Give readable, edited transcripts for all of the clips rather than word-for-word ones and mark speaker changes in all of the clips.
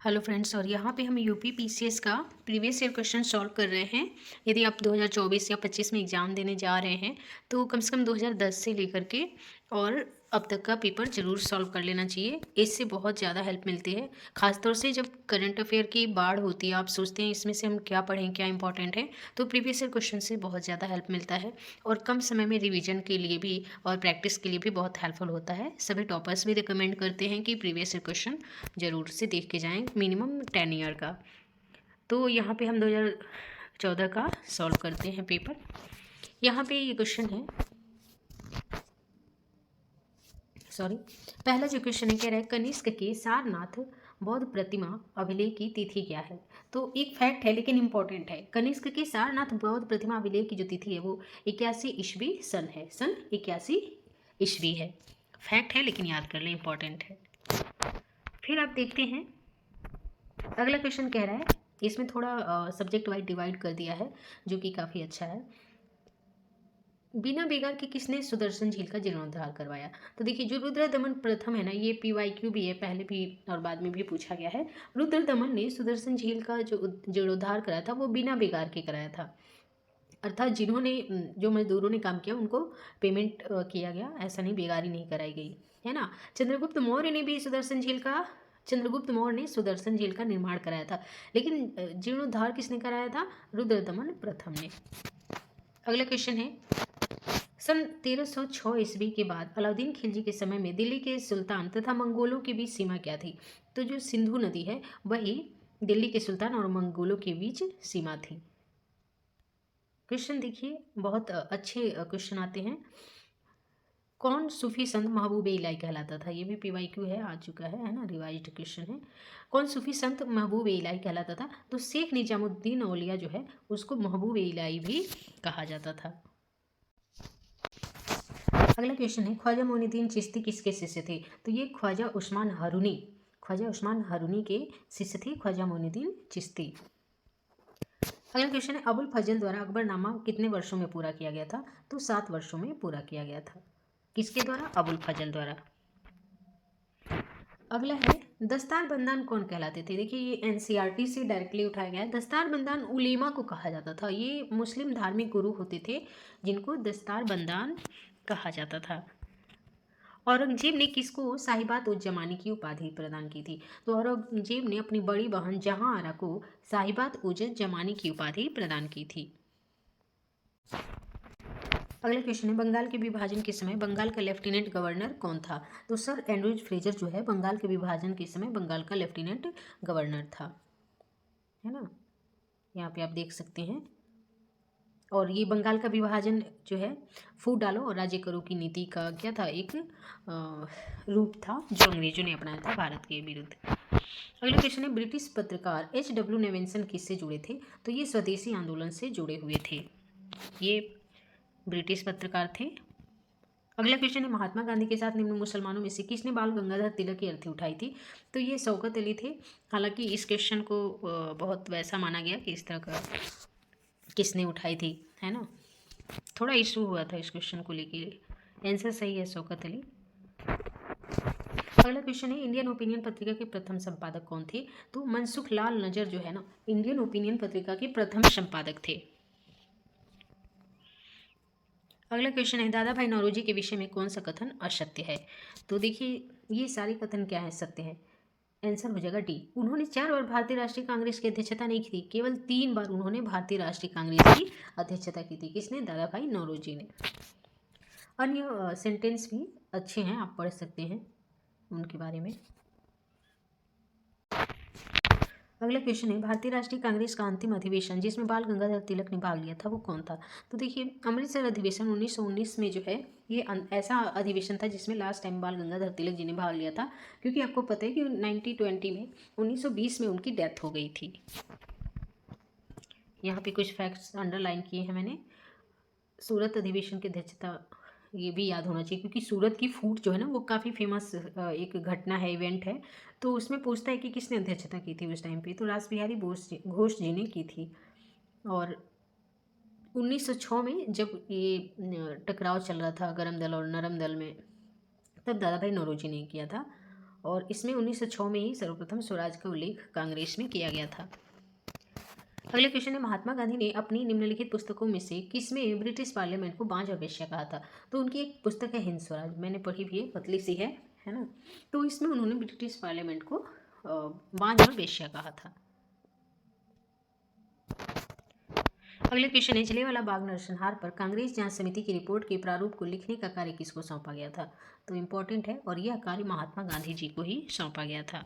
Speaker 1: Hello friends, और यहाँ पे हम यूपी पीसीएस का प्रीवियस ईयर क्वेश्चन सॉल्व कर रहे हैं। यदि आप 2024 या 25 में एग्ज़ाम देने जा रहे हैं तो कम से कम 2010 से लेकर के और अब तक का पेपर ज़रूर सॉल्व कर लेना चाहिए। इससे बहुत ज़्यादा हेल्प मिलती है, खासतौर से जब करंट अफेयर की बाढ़ होती है। आप सोचते हैं इसमें से हम क्या पढ़ें, क्या इंपॉर्टेंट है, तो प्रीवियस ईयर क्वेश्चन से बहुत ज़्यादा हेल्प मिलता है और कम समय में रिवीजन के लिए भी और प्रैक्टिस के लिए भी बहुत हेल्पफुल होता है। सभी टॉपर्स भी रिकमेंड करते हैं कि प्रीवियस ईयर क्वेश्चन ज़रूर से देख के जाएं, मिनिमम 10 ईयर का। तो यहाँ पे हम 2014 का सॉल्व करते हैं पेपर। यहाँ पे ये क्वेश्चन है, सॉरी, पहला जो क्वेश्चन है कह रहा है कनिष्क के सारनाथ बौद्ध प्रतिमा अभिलेख की तिथि क्या है। तो एक फैक्ट है लेकिन इंपॉर्टेंट है। कनिष्क के सारनाथ बौद्ध प्रतिमा अभिलेख की जो तिथि है वो 81 ईस्वी सन है। सन 81 ईस्वी है। फैक्ट है लेकिन याद कर लें, इंपॉर्टेंट है। फिर आप देखते हैं अगला क्वेश्चन कह रहा है, इसमें थोड़ा सब्जेक्ट वाइज डिवाइड कर दिया है जो कि काफ़ी अच्छा है। बिना बेगार के किसने सुदर्शन झील का जीर्णोद्धार करवाया। तो देखिए, जो रुद्र दमन प्रथम है ना, ये PYQ भी है, पहले भी और बाद में भी पूछा गया है। रुद्र दमन ने सुदर्शन झील का जो जीर्णोद्धार कराया था वो बिना बेगार के कराया था, अर्थात जिन्होंने जो मजदूरों ने काम किया उनको पेमेंट किया गया, ऐसा नहीं बेगारी नहीं कराई गई, है ना। चंद्रगुप्त मौर्य ने सुदर्शन झील का निर्माण कराया था, लेकिन जीर्णोद्धार किसने कराया था? रुद्रदमन प्रथम ने। अगला क्वेश्चन है, सन 1306 ईस्वी के बाद अलाउद्दीन खिलजी के समय में दिल्ली के सुल्तान तथा मंगोलों के बीच सीमा क्या थी। तो जो सिंधु नदी है वही दिल्ली के सुल्तान और मंगोलों के बीच सीमा थी। क्वेश्चन देखिए, बहुत अच्छे क्वेश्चन आते हैं। कौन सूफी संत महबूब इलाही कहलाता था। ये भी PYQ है, आ चुका है ना, रिवाइज्ड क्वेश्चन है। कौन सूफी संत महबूब इलाही कहलाता था। तो शेख निजामुद्दीन औलिया जो है उसको महबूब इलाही भी कहा जाता था। अगला क्वेश्चन है, ख्वाजा मोइनुद्दीन चिश्ती किसके शिष्य थे। तो ये ख्वाजा उस्मान हारूनी के शिष्य थे, ख्वाजा मोइनुद्दीन चिश्ती। अगला क्वेश्चन है, अबुल फजल द्वारा अकबरनामा कितने वर्षों में पूरा किया गया था। तो 7 वर्षों में पूरा किया गया था। किसके द्वारा? अबुल फजल द्वारा। अगला है, दस्तार बंदान कौन कहलाते थे। देखिए, ये NCERT से डायरेक्टली उठाया गया है। दस्तार बंदान उलेमा को कहा जाता था। ये मुस्लिम धार्मिक गुरु होते थे जिनको दस्तार बंदान कहा जाता था। औरंगजेब ने किसको साहिबात उज जमानी की उपाधि प्रदान की थी। तो औरंगजेब ने अपनी बड़ी बहन जहां आरा को साहिबात उज जमानी की उपाधि प्रदान की थी। अगला क्वेश्चन है, बंगाल के विभाजन के समय बंगाल का लेफ्टिनेंट गवर्नर कौन था। तो सर एंड्रूज फ्रेजर जो है बंगाल के विभाजन के समय बंगाल का लेफ्टिनेंट गवर्नर था, है ना। यहाँ पे आप देख सकते हैं। और ये बंगाल का विभाजन जो है फूट डालो और राज्य करो की नीति का क्या था, एक रूप था जो अंग्रेजों ने अपनाया था भारत के विरुद्ध। अगला क्वेश्चन है, ब्रिटिश पत्रकार HW नेविंसन किससे जुड़े थे। तो ये स्वदेशी आंदोलन से जुड़े हुए थे, ये ब्रिटिश पत्रकार थे। अगला क्वेश्चन है, महात्मा गांधी के साथ निम्न मुसलमानों में से किसने बाल गंगाधर तिलक की अर्थी उठाई थी। तो ये शौकत अली थे। हालांकि इस क्वेश्चन को बहुत वैसा माना गया कि इस तरह का किसने उठाई थी, है ना। थोड़ा इशू हुआ था इस क्वेश्चन को लेके। आंसर सही है, शौकत अली। अगला क्वेश्चन है, इंडियन ओपिनियन पत्रिका के प्रथम संपादक कौन थे। तो मनसुख लाल नजर जो है ना, इंडियन ओपिनियन पत्रिका के प्रथम संपादक थे। अगला क्वेश्चन है, दादा भाई नौरोजी के विषय में कौन सा कथन असत्य है। तो देखिए, ये सारे कथन क्या है, सत्य है। आंसर हो जाएगा डी। उन्होंने 4 बार भारतीय राष्ट्रीय कांग्रेस की अध्यक्षता नहीं की थी, केवल 3 बार उन्होंने भारतीय राष्ट्रीय कांग्रेस की अध्यक्षता की थी। किसने? दादा भाई नौरोजी ने। अन्य सेंटेंस भी अच्छे हैं, आप पढ़ सकते हैं उनके बारे में। अगला क्वेश्चन है, भारतीय राष्ट्रीय कांग्रेस का अंतिम अधिवेशन जिसमें बाल गंगाधर तिलक ने भाग लिया था वो कौन था। तो देखिए, अमृतसर अधिवेशन 1919 में जो है ये ऐसा अधिवेशन था जिसमें लास्ट टाइम बाल गंगाधर तिलक जी ने भाग लिया था, क्योंकि आपको पता है कि 1920 में 1920 में उनकी डेथ हो गई थी। यहाँ पे कुछ फैक्ट्स अंडरलाइन किए हैं मैंने। सूरत अधिवेशन की अध्यक्षता, ये भी याद होना चाहिए क्योंकि सूरत की फूट जो है ना वो काफ़ी फेमस एक घटना है, इवेंट है। तो उसमें पूछता है कि किसने अध्यक्षता की थी उस टाइम पे। तो रास बिहारी घोष जी ने की थी। और 1906 में जब ये टकराव चल रहा था गरम दल और नरम दल में, तब दादा भाई नौरोजी ने किया था। और इसमें 1906 में ही सर्वप्रथम स्वराज का उल्लेख कांग्रेस में किया गया था। अगले क्वेश्चन है, महात्मा गांधी ने अपनी निम्नलिखित पुस्तकों में से किसमें ब्रिटिश पार्लियामेंट को बांझ और वेश्या कहा था? तो उनकी एक पुस्तक है हिंद स्वराज, मैंने पढ़ी भी है, पतली सी है ना। तो इसमें उन्होंने ब्रिटिश पार्लियामेंट को बांझ और वेश्या कहा था। अगले क्वेश्चन है, जलियांवाला बाग नरसंहार पर कांग्रेस जांच समिति की रिपोर्ट के प्रारूप को लिखने का कार्य किसको सौंपा गया था? तो इम्पोर्टेंट है और यह कार्य महात्मा गांधी जी को ही सौंपा गया था।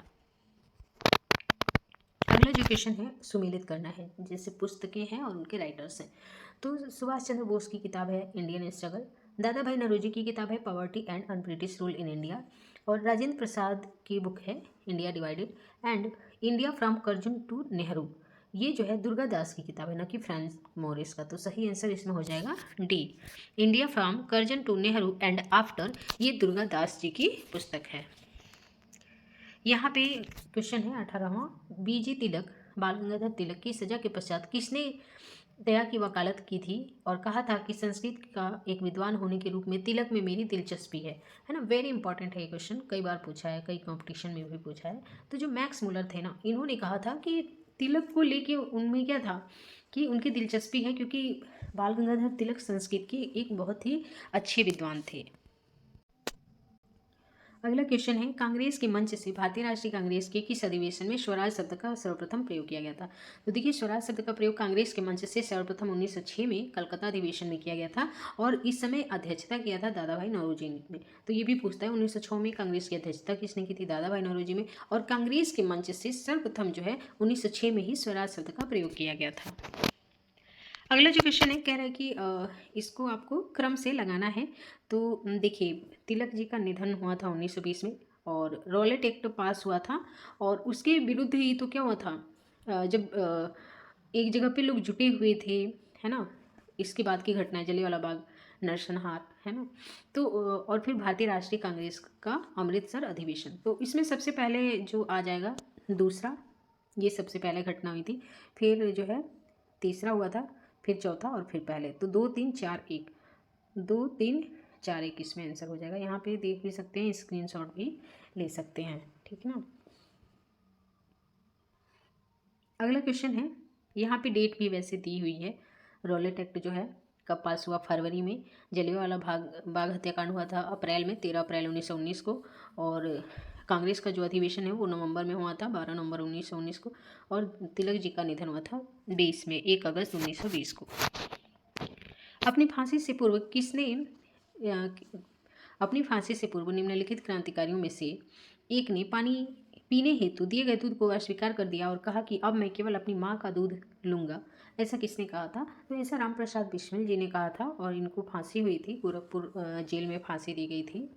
Speaker 1: अगला जो क्वेश्चन है सुमेलित करना है, जैसे पुस्तकें हैं और उनके राइटर्स हैं। तो सुभाष चंद्र बोस की किताब है इंडियन स्ट्रगल, दादा भाई नौरोजी की किताब है poverty and un British rule in India, और राजेंद्र प्रसाद की बुक है India divided and India from Curzon to Nehru. ये जो है दुर्गा दास की किताब है, न कि फ्रांस मोरिस का। तो सही आंसर इसमें हो जाएगा D, India from Curzon to Nehru and after. ये दुर्गा दास जी की पुस्तक है। यहाँ पे क्वेश्चन है 18वां, बीजी तिलक बाल गंगाधर तिलक की सजा के पश्चात किसने दया की वकालत की थी और कहा था कि संस्कृत का एक विद्वान होने के रूप में तिलक में मेरी दिलचस्पी है ना। वेरी इंपॉर्टेंट है ये क्वेश्चन, कई बार पूछा है, कई कंपटीशन में भी पूछा है। तो जो मैक्स मुलर थे ना, इन्होंने कहा था कि तिलक को लेके उनमें क्या था कि उनकी दिलचस्पी है, क्योंकि बाल गंगाधर तिलक संस्कृत के एक बहुत ही अच्छे विद्वान थे। अगला क्वेश्चन है, कांग्रेस के मंच से भारतीय राष्ट्रीय कांग्रेस के किस अधिवेशन में स्वराज शब्द का सर्वप्रथम प्रयोग किया गया था? तो देखिए, स्वराज शब्द का प्रयोग कांग्रेस के मंच से सर्वप्रथम 1906 में कलकत्ता अधिवेशन में किया गया था और इस समय अध्यक्षता किया था दादा भाई नौरोजी ने। तो ये भी पूछता है 1906 में कांग्रेस की अध्यक्षता किसने की थी? दादा भाई नौरोजी में। और कांग्रेस के मंच से सर्वप्रथम जो है 1906 में ही स्वराज शब्द का प्रयोग किया गया था। अगला जो क्वेश्चन है कह रहा है कि इसको आपको क्रम से लगाना है। तो देखिए, तिलक जी का निधन हुआ था 1920 में और रॉलेट एक्ट पास हुआ था और उसके विरुद्ध ही तो क्या हुआ था, जब एक जगह पे लोग जुटे हुए थे, है ना। इसके बाद की घटना है जलियांवाला बाग नरसंहार, है ना। तो और फिर भारतीय राष्ट्रीय कांग्रेस का अमृतसर अधिवेशन। तो इसमें सबसे पहले जो आ जाएगा दूसरा, ये सबसे पहले घटना हुई थी, फिर जो है तीसरा हुआ था, फिर चौथा और फिर पहले। तो 2 3 4 1, 2 3 4 1 इसमें आंसर हो जाएगा। यहाँ पे देख भी सकते हैं, स्क्रीनशॉट भी ले सकते हैं, ठीक है ना। अगला क्वेश्चन है, यहाँ पे डेट भी वैसे दी हुई है। रॉलेट एक्ट जो है कब पास हुआ? फरवरी में। जलियांवाला बाग हत्याकांड हुआ था अप्रैल में, 13 अप्रैल 1919 को। और कांग्रेस का जो अधिवेशन है वो नवंबर में हुआ था, 12 नवंबर 1919 को। और तिलक जी का निधन हुआ था 20 में, 1 अगस्त 1920 को। अपनी फांसी से पूर्व अपनी फांसी से पूर्व निम्नलिखित क्रांतिकारियों में से एक ने पानी पीने हेतु दिए गए दूध को अस्वीकार कर दिया और कहा कि अब मैं केवल अपनी माँ का दूध लूँगा। ऐसा किसने कहा था? तो ऐसा राम प्रसाद बिस्मिल जी ने कहा था और इनको फांसी हुई थी, गोरखपुर जेल में फांसी दी गई थी।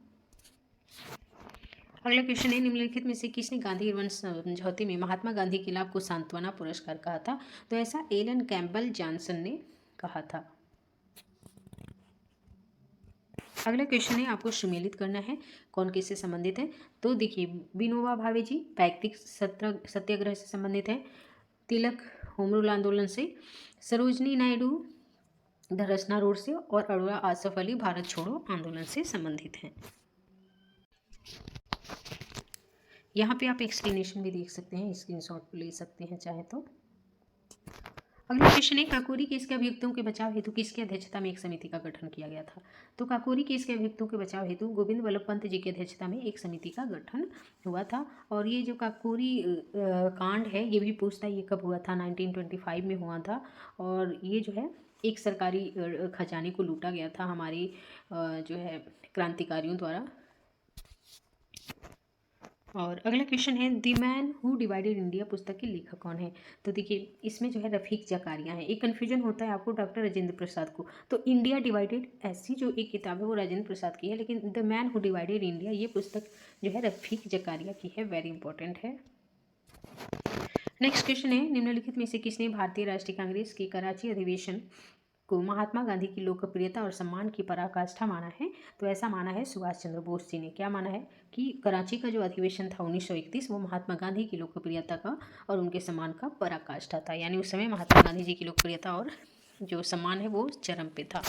Speaker 1: अगला क्वेश्चन है, निम्नलिखित में से किसने गांधी इरविन समझौते में महात्मा गांधी के लाभ को सांत्वना पुरस्कार कहा था? तो ऐसा एलन कैम्पबेल जॉनसन ने कहा था। अगला क्वेश्चन है, आपको सुमेलित करना है कौन किससे संबंधित है। तो देखिए, विनोबा भावे जी पैतृक सत्याग्रह से संबंधित है, तिलक होम रूल आंदोलन से, सरोजनी नायडू धरसना रोड से, और अरोड़ा आसफ अली भारत छोड़ो आंदोलन से संबंधित हैं। यहाँ पे आप एक्सप्लेनेशन भी देख सकते हैं, स्क्रीनशॉट ले सकते हैं चाहे तो। अगला क्वेश्चन है, काकोरी केस के अभियुक्तों के बचाव हेतु किसकी अध्यक्षता में एक समिति का गठन किया गया था? तो काकोरी केस के अभियुक्तों के बचाव हेतु गोविंद वल्लभ पंत जी की अध्यक्षता में एक समिति का गठन हुआ था। और ये जो काकोरी कांड है ये भी पूछता है ये कब हुआ था? 1925 में हुआ था। और ये जो है एक सरकारी खजाने को लूटा गया था हमारी जो है क्रांतिकारियों द्वारा। और अगला क्वेश्चन है, the man who divided India पुस्तक के लेखक कौन है? तो देखिए, इसमें जो है रफीक जकारिया है। एक कन्फ्यूजन होता है आपको डॉक्टर राजेंद्र प्रसाद को। तो इंडिया डिवाइडेड ऐसी जो एक किताब है वो राजेंद्र प्रसाद की है, लेकिन the man who divided India ये पुस्तक जो है रफीक जकारिया की है। वेरी इंपॉर्टेंट है। नेक्स्ट क्वेश्चन है, निम्नलिखित में से किसने भारतीय राष्ट्रीय कांग्रेस के कराची अधिवेशन को महात्मा गांधी की लोकप्रियता और सम्मान की पराकाष्ठा माना है? तो ऐसा माना है सुभाष चंद्र बोस जी ने। क्या माना है कि कराची का जो अधिवेशन था 1931 वो महात्मा गांधी की लोकप्रियता का और उनके सम्मान का पराकाष्ठा था। यानी उस समय महात्मा गांधी जी की लोकप्रियता और जो सम्मान है वो चरम पे था।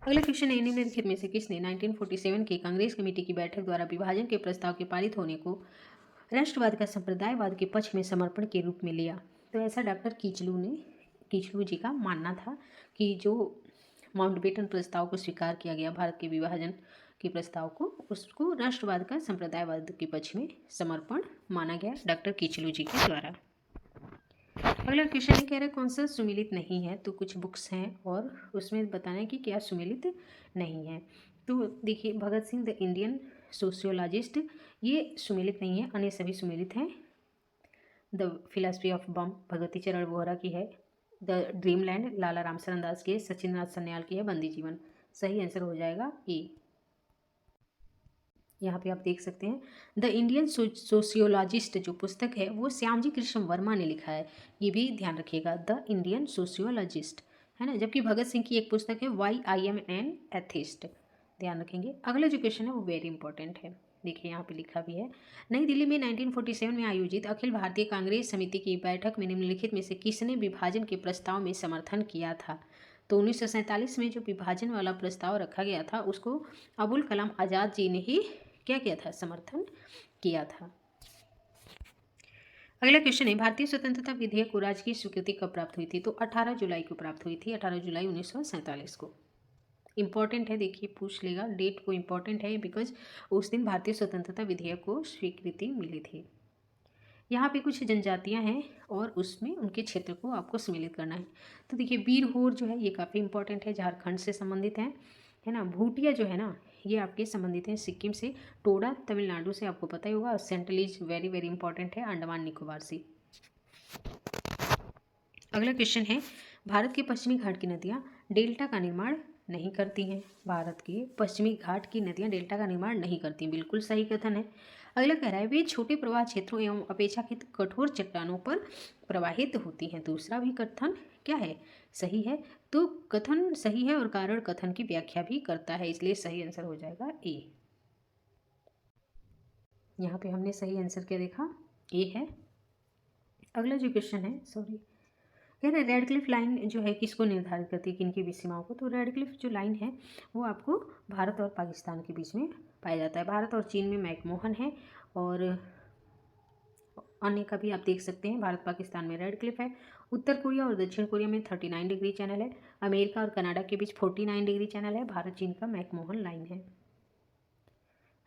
Speaker 1: अगला क्वेश्चन है, निम्नलिखित में से किसने 1947 की कांग्रेस कमेटी की बैठक द्वारा विभाजन के प्रस्ताव के पारित होने को राष्ट्रवाद का संप्रदायवाद के पक्ष में समर्पण के रूप में लिया? तो ऐसा डॉक्टर कीचलू जी का मानना था कि जो माउंटबेटन प्रस्ताव को स्वीकार किया गया, भारत के विभाजन के प्रस्ताव को, उसको राष्ट्रवाद का संप्रदायवाद के पक्ष में समर्पण माना गया डॉक्टर कीचलू जी के द्वारा। अगला क्वेश्चन है, कह रहा है कौन सा सुमेलित नहीं है? तो कुछ बुक्स हैं और उसमें बताना है कि क्या सुमेलित नहीं है। तो देखिए, Bhagat Singh the Indian sociologist, ये सुमेलित नहीं है, अन्य सभी सुमेलित हैं। द फिलॉसफी ऑफ बम भगवती चरण वोहरा की है। द ड्रीमलैंड लाला रामचरण दास की है। सचिन नाथ सन्याल की है बंदी जीवन। सही आंसर हो जाएगा ए। यहाँ पे आप देख सकते हैं, द इंडियन सोशियोलॉजिस्ट जो पुस्तक है वो श्यामजी कृष्ण वर्मा ने लिखा है, ये भी ध्यान रखिएगा, द इंडियन सोशियोलॉजिस्ट, है ना। जबकि भगत सिंह की एक पुस्तक है why I am an atheist, ध्यान रखेंगे। अगला जो क्वेश्चन है वो वेरी इंपॉर्टेंट है, देखिए यहाँ पे लिखा भी है, नई दिल्ली में 1947 में आयोजित अखिल भारतीय कांग्रेस समिति की बैठक में निम्नलिखित में से किसने विभाजन के प्रस्ताव में समर्थन किया था? तो 1947 में जो विभाजन वाला प्रस्ताव रखा गया था उसको अबुल कलाम आज़ाद जी ने ही क्या किया था? समर्थन किया था। अगला क्वेश्चन है, भारतीय स्वतंत्रता विधेयक को राजकीय स्वीकृति कब प्राप्त हुई थी? तो 18 जुलाई को प्राप्त हुई थी, 18 जुलाई 1947 को। इंपॉर्टेंट है, देखिए पूछ लेगा, डेट को इंपॉर्टेंट है बिकॉज उस दिन भारतीय स्वतंत्रता विधेयक को स्वीकृति मिली थी। यहाँ पे कुछ जनजातियाँ हैं और उसमें उनके क्षेत्र को आपको सम्मिलित करना है। तो देखिए, वीरहोर जो है ये काफ़ी इंपॉर्टेंट है, झारखंड से संबंधित है ना। भूटिया जो है ना ये आपके संबंधित हैं सिक्किम से। टोडा तमिलनाडु से, आपको पता ही होगा। Central is very very important है, अंडमान निकोबार से। अगला क्वेश्चन है, भारत के पश्चिमी घाट की नदियाँ डेल्टा का निर्माण नहीं करती हैं। भारत के पश्चिमी घाट की नदियाँ डेल्टा का निर्माण नहीं करती, बिल्कुल सही कथन है। अगला कह रहा है, वे छोटे प्रवाह क्षेत्रों एवं अपेक्षाकृत कठोर चट्टानों पर प्रवाहित होती हैं। दूसरा भी कथन क्या है? सही है। तो कथन सही है और कारण कथन की व्याख्या भी करता है, इसलिए सही आंसर हो जाएगा ए। यहाँ पे हमने सही आंसर क्या देखा? ए है। अगला जो क्वेश्चन है, सॉरी, यार रेड क्लिफ लाइन जो है किसको निर्धारित करती है, किनकी बीच सीमाओं को? तो रेड क्लिफ जो लाइन है वो आपको भारत और पाकिस्तान के बीच में पाया जाता है। भारत और चीन में मैकमोहन है और अन्य का भी आप देख सकते हैं। भारत पाकिस्तान में रेड क्लिफ है। उत्तर कोरिया और दक्षिण कोरिया में 39 डिग्री चैनल है। अमेरिका और कनाडा के बीच 49 डिग्री चैनल है। भारत चीन का मैकमोहन लाइन है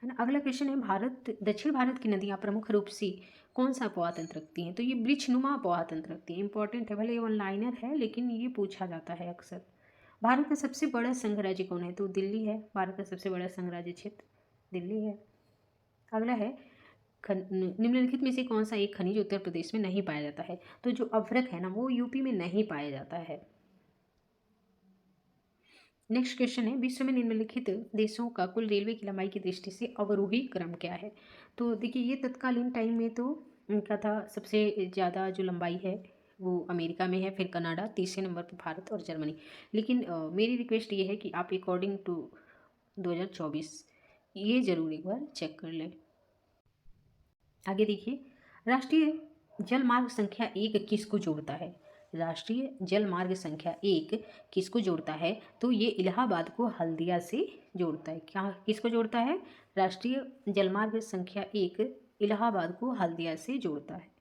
Speaker 1: ना। अगला क्वेश्चन है, दक्षिण भारत की नदियाँ प्रमुख रूप से कौन सा अपोहा तंत्र रखती हैं? तो ये वृक्षनुमा अपोहा तंत्र रखती है। इंपॉर्टेंट है, भले ये वन लाइनर है लेकिन ये पूछा जाता है अक्सर। भारत का सबसे बड़ा संघ राज्य कौन है? तो दिल्ली है। भारत का सबसे बड़ा संघ राज्य क्षेत्र दिल्ली है। अगला है, निम्नलिखित में से कौन सा एक खनिज उत्तर प्रदेश में नहीं पाया जाता है? तो जो अभ्रक है ना वो यूपी में नहीं पाया जाता है। नेक्स्ट क्वेश्चन है, विश्व में निम्नलिखित देशों का कुल रेलवे की लंबाई की दृष्टि से अवरोही क्रम क्या है? तो देखिए, ये तत्कालीन टाइम में तो उनका था सबसे ज़्यादा जो लंबाई है वो अमेरिका में है, फिर कनाडा, तीसरे नंबर पर भारत और जर्मनी। लेकिन मेरी रिक्वेस्ट ये है कि आप अकॉर्डिंग टू 2024 ये ज़रूर एक बार चेक कर लें। आगे देखिए, राष्ट्रीय जल मार्ग संख्या 1 किसको जोड़ता है? राष्ट्रीय जल मार्ग संख्या 1 किसको जोड़ता है? तो ये इलाहाबाद को हल्दिया से जोड़ता है। क्या किसको जोड़ता है? राष्ट्रीय जल मार्ग संख्या 1 इलाहाबाद को हल्दिया से जोड़ता है।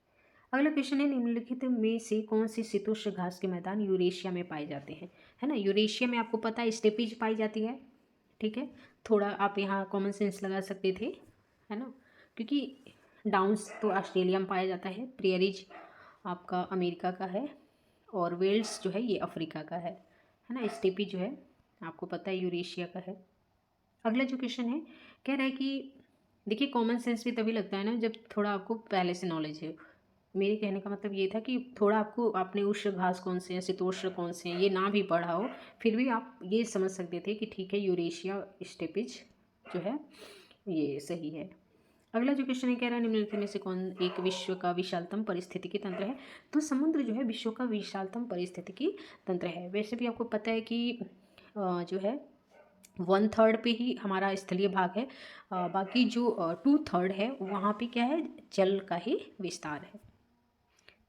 Speaker 1: अगला क्वेश्चन है, निम्नलिखित में से कौन से शीतोष्ण घास के मैदान यूरेशिया में पाए जाते हैं? है ना, यूरेशिया में आपको पता है स्टेपीज पाई जाती है। ठीक है, थोड़ा आप यहाँ कॉमन सेंस लगा सकते थे, है ना, क्योंकि डाउन्स तो ऑस्ट्रेलिया में पाया जाता है, प्रियरीज आपका अमेरिका का है और वेल्स जो है ये अफ्रीका का है ना। स्टेपी जो है आपको पता है यूरेशिया का है। अगला जो क्वेश्चन है, कह रहा है कि देखिए, कॉमन सेंस भी तभी लगता है ना जब थोड़ा आपको पहले से नॉलेज है। मेरे कहने का मतलब ये था कि थोड़ा आपको आपने उष्ण घास कौन से हैं, शीतोष्ण कौन से हैं, ये ना भी पढ़ा हो फिर भी आप ये समझ सकते थे कि ठीक है यूरेशिया स्टेपिज जो है ये सही है। अगला जो क्वेश्चन है, कह रहा है निम्नलिखित में से कौन एक विश्व का विशालतम पारिस्थितिकी तंत्र है? तो समुद्र जो है विश्व का विशालतम पारिस्थितिकी तंत्र है। वैसे भी आपको पता है कि जो है 1/3 पे ही हमारा स्थलीय भाग है, बाकी जो 2/3 है वहाँ पे क्या है, जल का ही विस्तार है।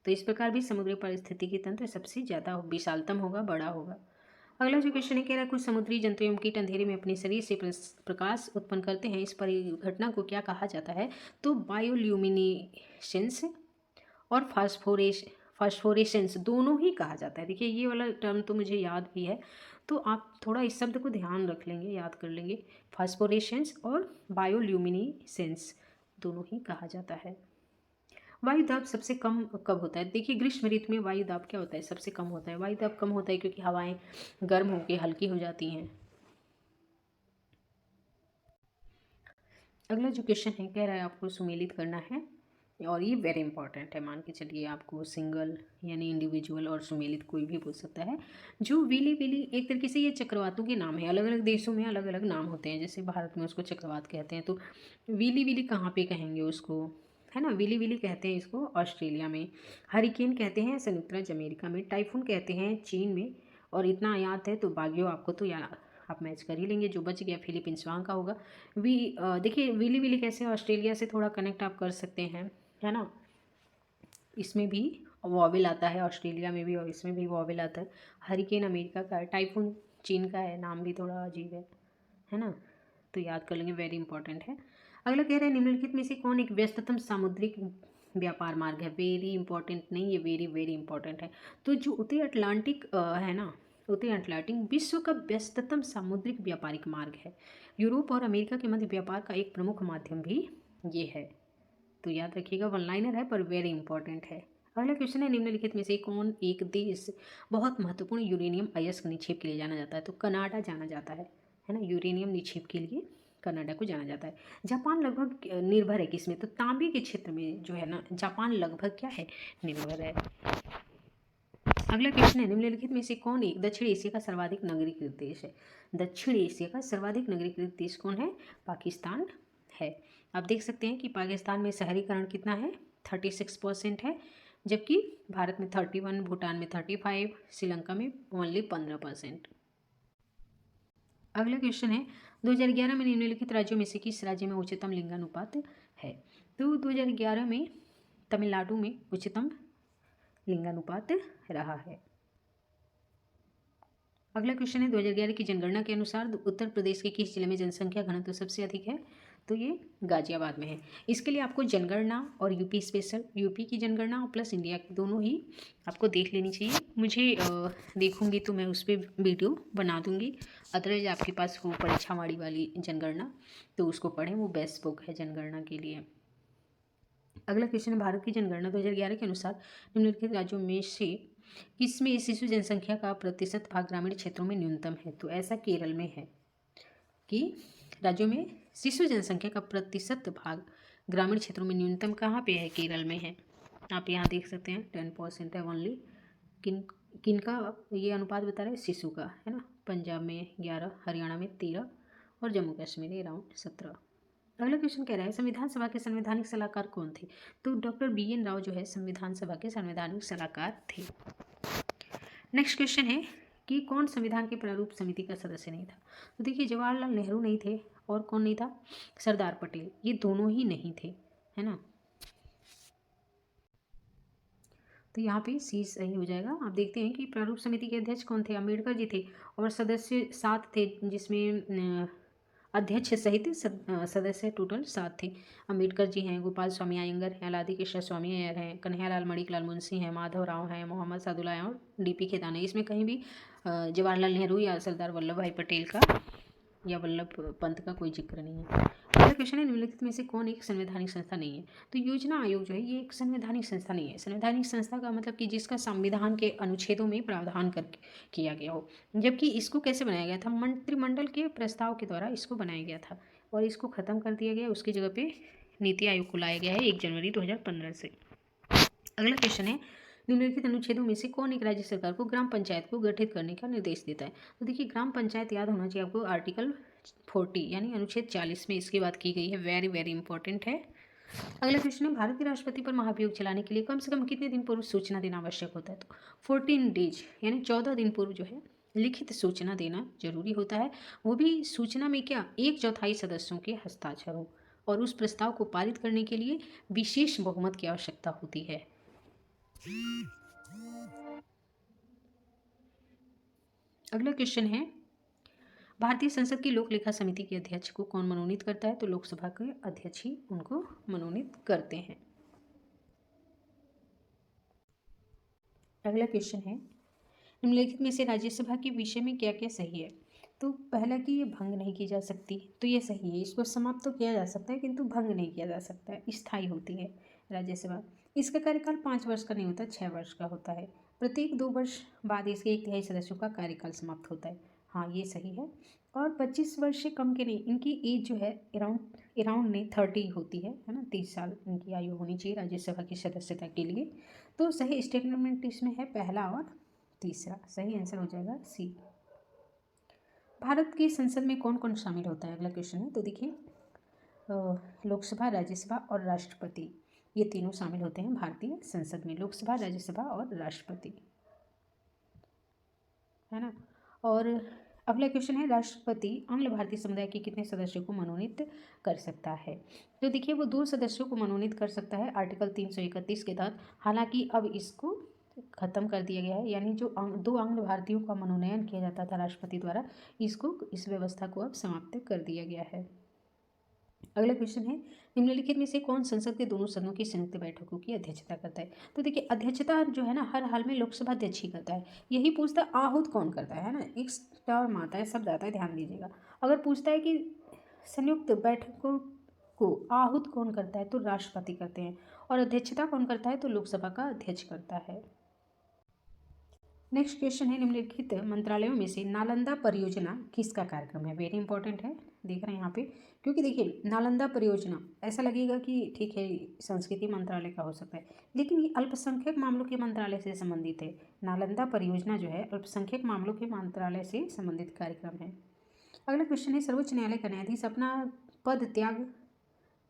Speaker 1: तो इस प्रकार भी समुद्री पारिस्थितिकी तंत्र सबसे ज़्यादा विशालतम होगा, बड़ा होगा। अगला जो क्वेश्चन है कह रहा है कुछ समुद्री जंतु एवं कीट अंधेरे में अपने शरीर से प्रकाश उत्पन्न करते हैं, इस परिघटना को क्या कहा जाता है? तो बायोल्यूमिनेसेंस और फास्फोरेसेंस दोनों ही कहा जाता है। देखिए ये वाला टर्म तो मुझे याद भी है, तो आप थोड़ा इस शब्द को ध्यान रख लेंगे, याद कर लेंगे। फास्फोरेसेंस और बायोल्यूमिनेसेंस दोनों ही कहा जाता है। वायु दाब सबसे कम कब होता है? देखिए ग्रीष्म ऋतु में वायु दाब क्या होता है? सबसे कम होता है। वायु दाब कम होता है क्योंकि हवाएं गर्म होकर हल्की हो जाती हैं। अगला जो क्वेश्चन है कह रहा है आपको सुमेलित करना है, और ये वेरी इंपॉर्टेंट है। मान के चलिए आपको सिंगल यानी इंडिविजुअल और सुमेलित कोई भी पूछ सकता है। जो विली विली एक तरीके से ये चक्रवातों के नाम है, अलग अलग देशों में अलग अलग नाम होते हैं। जैसे भारत में उसको चक्रवात कहते हैं, तो विली विली कहाँ पे कहेंगे उसको, है ना? विली विली कहते हैं इसको ऑस्ट्रेलिया में। हरिकेन कहते हैं संयुक्त राज्य अमेरिका में। टाइफून कहते हैं चीन में। और इतना याद है तो बागियो आपको तो याद, आप मैच कर ही लेंगे। जो बच गया फिलीपींस वहाँ का होगा। देखिए विली विली कैसे ऑस्ट्रेलिया से थोड़ा कनेक्ट आप कर सकते हैं, है ना? इसमें भी वॉवेल आता है, ऑस्ट्रेलिया में भी, और इसमें भी वॉवेल आता है। हरिकेन अमेरिका का है, टाइफून चीन का है। नाम भी थोड़ा अजीब है ना? तो याद कर लेंगे, वेरी इंपॉर्टेंट है। अगला कह रहे हैं निम्नलिखित में से कौन एक व्यस्ततम सामुद्रिक व्यापार मार्ग है? वेरी इंपॉर्टेंट नहीं, ये वेरी वेरी इंपॉर्टेंट है। तो जो उत्तरी अटलांटिक है ना, उत्तरी अटलांटिक विश्व का व्यस्ततम सामुद्रिक व्यापारिक मार्ग है। यूरोप और अमेरिका के मध्य व्यापार का एक प्रमुख माध्यम भी ये है। तो याद रखिएगा, वन लाइनर है पर वेरी इंपॉर्टेंट है। अगला क्वेश्चन है निम्नलिखित में से कौन एक देश बहुत महत्वपूर्ण यूरेनियम अयस्क निक्षेप के लिए जाना जाता है? तो कनाडा जाना जाता है ना? यूरेनियम निक्षेप के लिए कनाडा को जाना जाता है। जापान लगभग निर्भर है किसमें? तो तांबे के क्षेत्र में जो है ना, जापान लगभग क्या है? निर्भर है। अगला क्वेश्चन है निम्नलिखित में से कौन एक दक्षिण एशिया का सर्वाधिक नगरीकृत देश है? दक्षिण एशिया का सर्वाधिक नगरीकृत देश कौन है? पाकिस्तान है। आप देख सकते हैं कि पाकिस्तान में शहरीकरण कितना है? 36% है, जबकि भारत में 31, भूटान में 35, श्रीलंका में ओनली 15%। अगला क्वेश्चन है 2011 में निम्नलिखित राज्यों में से किस राज्य में उच्चतम लिंगानुपात है? तो 2011 में तमिलनाडु में उच्चतम लिंगानुपात रहा है। अगला क्वेश्चन है 2011 की जनगणना के अनुसार उत्तर प्रदेश के किस जिले में जनसंख्या घनत्व सबसे अधिक है? तो ये गाजियाबाद में है। इसके लिए आपको जनगणना और यूपी स्पेशल, यूपी की जनगणना और प्लस इंडिया की दोनों ही आपको देख लेनी चाहिए। मुझे देखूंगी तो मैं उस पर वीडियो बना दूंगी। अदरवाइज आपके पास वो परीक्षावाड़ी वाली जनगणना, तो उसको पढ़ें, वो बेस्ट बुक है जनगणना के लिए। अगला क्वेश्चन है भारत की जनगणना 2011 के अनुसार निम्नलिखित राज्यों में से किसमें शिशु जनसंख्या का प्रतिशत भाग ग्रामीण क्षेत्रों में न्यूनतम है? तो ऐसा केरल में है कि राज्यों में शिशु जनसंख्या का प्रतिशत भाग ग्रामीण क्षेत्रों में न्यूनतम कहाँ पे है? केरल में है। आप यहाँ देख सकते हैं 10% है ओनली। किन का ये अनुपात बता रहे हैं? शिशु का, है ना? पंजाब में 11, हरियाणा में 13 और जम्मू कश्मीर अराउंड 17। अगला क्वेश्चन कह रहा है संविधान सभा के संवैधानिक सलाहकार कौन थे? तो डॉक्टर BN राव जो है संविधान सभा के संवैधानिक सलाहकार थे। नेक्स्ट क्वेश्चन है कि कौन संविधान के प्रारूप समिति का सदस्य नहीं था? तो देखिए जवाहरलाल नेहरू नहीं थे, और कौन नहीं था? सरदार पटेल, ये दोनों ही नहीं थे, है ना? तो यहाँ पे सी सही हो जाएगा। आप देखते हैं कि प्रारूप समिति के अध्यक्ष कौन थे? अम्बेडकर जी थे, और सदस्य 7 थे, जिसमें अध्यक्ष सहित सदस्य टोटल 7 थे। अम्बेडकर जी हैं, गोपाल स्वामी अयंगर हैं, अलादी कृष्ण स्वामी अय्यर हैं, कन्हैयालाल मणिकलाल मुंशी हैं, माधव राव हैं, मोहम्मद सादुल्ला हैं और DP खेतान है। इसमें कहीं भी जवाहरलाल नेहरू या सरदार वल्लभ भाई पटेल का या वल्लभ पंत का कोई जिक्र नहीं है। अगला क्वेश्चन है निम्नलिखित में से कौन एक संवैधानिक संस्था नहीं है? तो योजना आयोग जो है ये एक संवैधानिक संस्था नहीं है। संवैधानिक संस्था का मतलब कि जिसका संविधान के अनुच्छेदों में प्रावधान कर किया गया हो। जबकि इसको कैसे बनाया गया था? मंत्रिमंडल के प्रस्ताव के द्वारा इसको बनाया गया था, और इसको ख़त्म कर दिया गया। उसकी जगह पे नीति आयोग को लाया गया है 1 जनवरी 2015 से। अगला क्वेश्चन है निम्नलिखित अनुच्छेदों में से कौन एक राज्य सरकार को ग्राम पंचायत को गठित करने का निर्देश देता है? तो देखिए ग्राम पंचायत याद होना चाहिए आपको, आर्टिकल 40 यानी अनुच्छेद 40 में इसकी बात की गई है। वेरी वेरी इंपॉर्टेंट है। अगला क्वेश्चन है भारत के राष्ट्रपति पर महाभियोग चलाने के लिए कम से कम कितने दिन पूर्व सूचना देना आवश्यक होता है? तो 14 डेज यानी 14 दिन पूर्व जो है लिखित सूचना देना जरूरी होता है। वो भी सूचना में क्या, 1/4 सदस्यों के हस्ताक्षर हो, और उस प्रस्ताव को पारित करने के लिए विशेष बहुमत की आवश्यकता होती है। अगला क्वेश्चन है, भारतीय संसद की लोक लेखा समिति के अध्यक्ष को कौन मनोनीत करता है? तो लोकसभा के अध्यक्ष ही उनको मनोनीत करते हैं। अगला क्वेश्चन है, निम्नलिखित में से राज्यसभा के विषय में क्या क्या सही है? तो पहला कि ये भंग नहीं की जा सकती, तो ये सही है। इसको समाप्त तो किया जा सकता है किंतु भंग नहीं किया जा सकता है, स्थायी होती है राज्यसभा। इसका कार्यकाल 5 वर्ष का नहीं होता, 6 वर्ष का होता है। प्रत्येक 2 वर्ष बाद इसके 1/3 सदस्यों का कार्यकाल समाप्त होता है। हाँ, ये सही है। और 25 वर्ष से कम के नहीं, इनकी एज जो है अराउंड नहीं 30 होती है ना, 30 साल इनकी आयु होनी चाहिए राज्यसभा की सदस्यता के लिए। तो सही स्टेटमेंट इसमें है पहला और तीसरा। सही आंसर हो जाएगा सी। भारत की संसद में कौन कौन शामिल होता है? अगला क्वेश्चन है। तो देखिए, लोकसभा, राज्यसभा और राष्ट्रपति, ये तीनों शामिल होते हैं भारतीय संसद में। लोकसभा, राज्यसभा और राष्ट्रपति, है ना। और अगला क्वेश्चन है, राष्ट्रपति आंग्ल भारतीय समुदाय के कितने सदस्यों को मनोनीत कर सकता है? तो देखिए, वो 2 सदस्यों को मनोनीत कर सकता है आर्टिकल 331 के तहत। हालांकि अब इसको खत्म कर दिया गया है, यानी जो 2 आंग्ल भारतीयों का मनोनयन किया जाता था राष्ट्रपति द्वारा, इस व्यवस्था को अब समाप्त कर दिया गया है। अगला क्वेश्चन है, निम्नलिखित में से कौन संसद के दोनों सदनों की संयुक्त बैठकों की अध्यक्षता करता है? तो देखिए, अध्यक्षता जो है ना, हर हाल में लोकसभा अध्यक्ष ही करता है। यही पूछता है आहूत कौन करता है ना, एक टर्म आता है, शब्द आता है, ध्यान दीजिएगा। अगर पूछता है कि संयुक्त बैठकों को आहूत कौन करता है, तो राष्ट्रपति करते हैं। और अध्यक्षता कौन करता है? तो लोकसभा का अध्यक्ष करता है। नेक्स्ट क्वेश्चन है, निम्नलिखित मंत्रालयों में से नालंदा परियोजना किसका कार्यक्रम है? वेरी इंपॉर्टेंट है, देख रहे हैं यहाँ पे। क्योंकि देखिए, नालंदा परियोजना ऐसा लगेगा कि ठीक है संस्कृति मंत्रालय का हो सकता है, लेकिन ये अल्पसंख्यक मामलों के मंत्रालय से संबंधित है। नालंदा परियोजना जो है अल्पसंख्यक मामलों के मंत्रालय से संबंधित कार्यक्रम है। अगला क्वेश्चन है, सर्वोच्च न्यायालय का न्यायाधीश अपना पद त्याग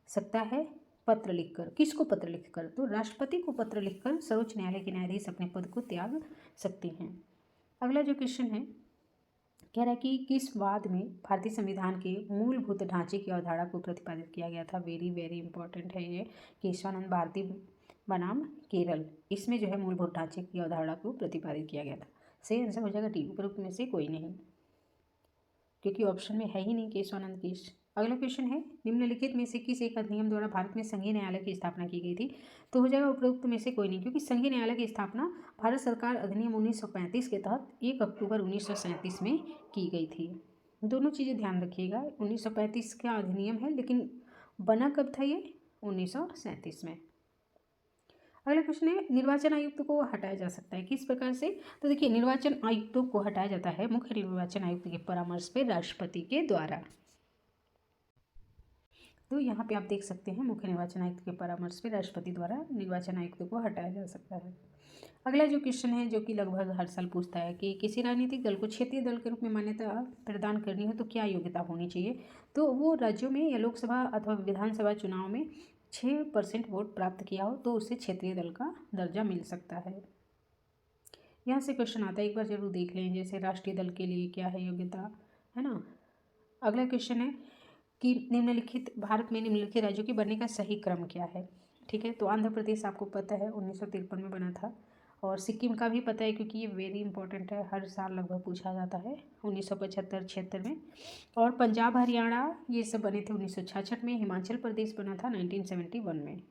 Speaker 1: सकता है पत्र लिखकर? किसको पत्र लिखकर? तो राष्ट्रपति को पत्र लिखकर सर्वोच्च न्यायालय के न्यायाधीश अपने पद को त्याग सकते हैं। अगला जो क्वेश्चन है, कह रहा है कि किस वाद में भारतीय संविधान के मूलभूत ढांचे की अवधारणा को प्रतिपादित किया गया था? वेरी वेरी इंपॉर्टेंट है ये। केशवानंद भारती बनाम केरल, इसमें जो है मूलभूत ढांचे की अवधारणा को प्रतिपादित किया गया था। सही आंसर हो जाएगा डी, उपरोक्त में से कोई नहीं, क्योंकि ऑप्शन में है ही नहीं केशवानंद केश। अगला क्वेश्चन है, निम्नलिखित में से किस एक अधिनियम द्वारा भारत में संघीय न्यायालय की स्थापना की गई थी? तो हो जाएगा उपरोक्त में से कोई नहीं, क्योंकि संघीय न्यायालय की स्थापना भारत सरकार अधिनियम 1935 के तहत 1 अक्टूबर 1937 में की गई थी। दोनों चीज़ें ध्यान रखिएगा, 1935 का अधिनियम है, लेकिन बना कब था ये? 1937 में। अगला क्वेश्चन है, निर्वाचन आयुक्त को हटाया जा सकता है किस प्रकार से? तो देखिए, निर्वाचन आयुक्तों को हटाया जाता है मुख्य निर्वाचन आयुक्त के परामर्श पे राष्ट्रपति के द्वारा। तो यहाँ पे आप देख सकते हैं, मुख्य निर्वाचन आयुक्त के परामर्श पे राष्ट्रपति द्वारा निर्वाचन आयुक्त को हटाया जा सकता है। अगला जो क्वेश्चन है, जो कि लगभग हर साल पूछता है कि किसी राजनीतिक दल को क्षेत्रीय दल के रूप में मान्यता प्रदान करनी है तो क्या योग्यता होनी चाहिए? तो वो राज्यों में या लोकसभा अथवा विधानसभा चुनाव में 6% वोट प्राप्त किया हो तो उसे क्षेत्रीय दल का दर्जा मिल सकता है। यहाँ से क्वेश्चन आता है, एक बार जरूर देख लें, जैसे राष्ट्रीय दल के लिए क्या है योग्यता, है ना। अगला क्वेश्चन है कि निम्नलिखित भारत में निम्नलिखित राज्यों के बनने का सही क्रम क्या है? ठीक है, तो आंध्र प्रदेश आपको पता है 1953 में बना था, और सिक्किम का भी पता है क्योंकि ये वेरी इंपॉर्टेंट है, हर साल लगभग पूछा जाता है, 1975-76 में। और पंजाब हरियाणा ये सब बने थे 1966 में। हिमाचल प्रदेश बना था 1971 में।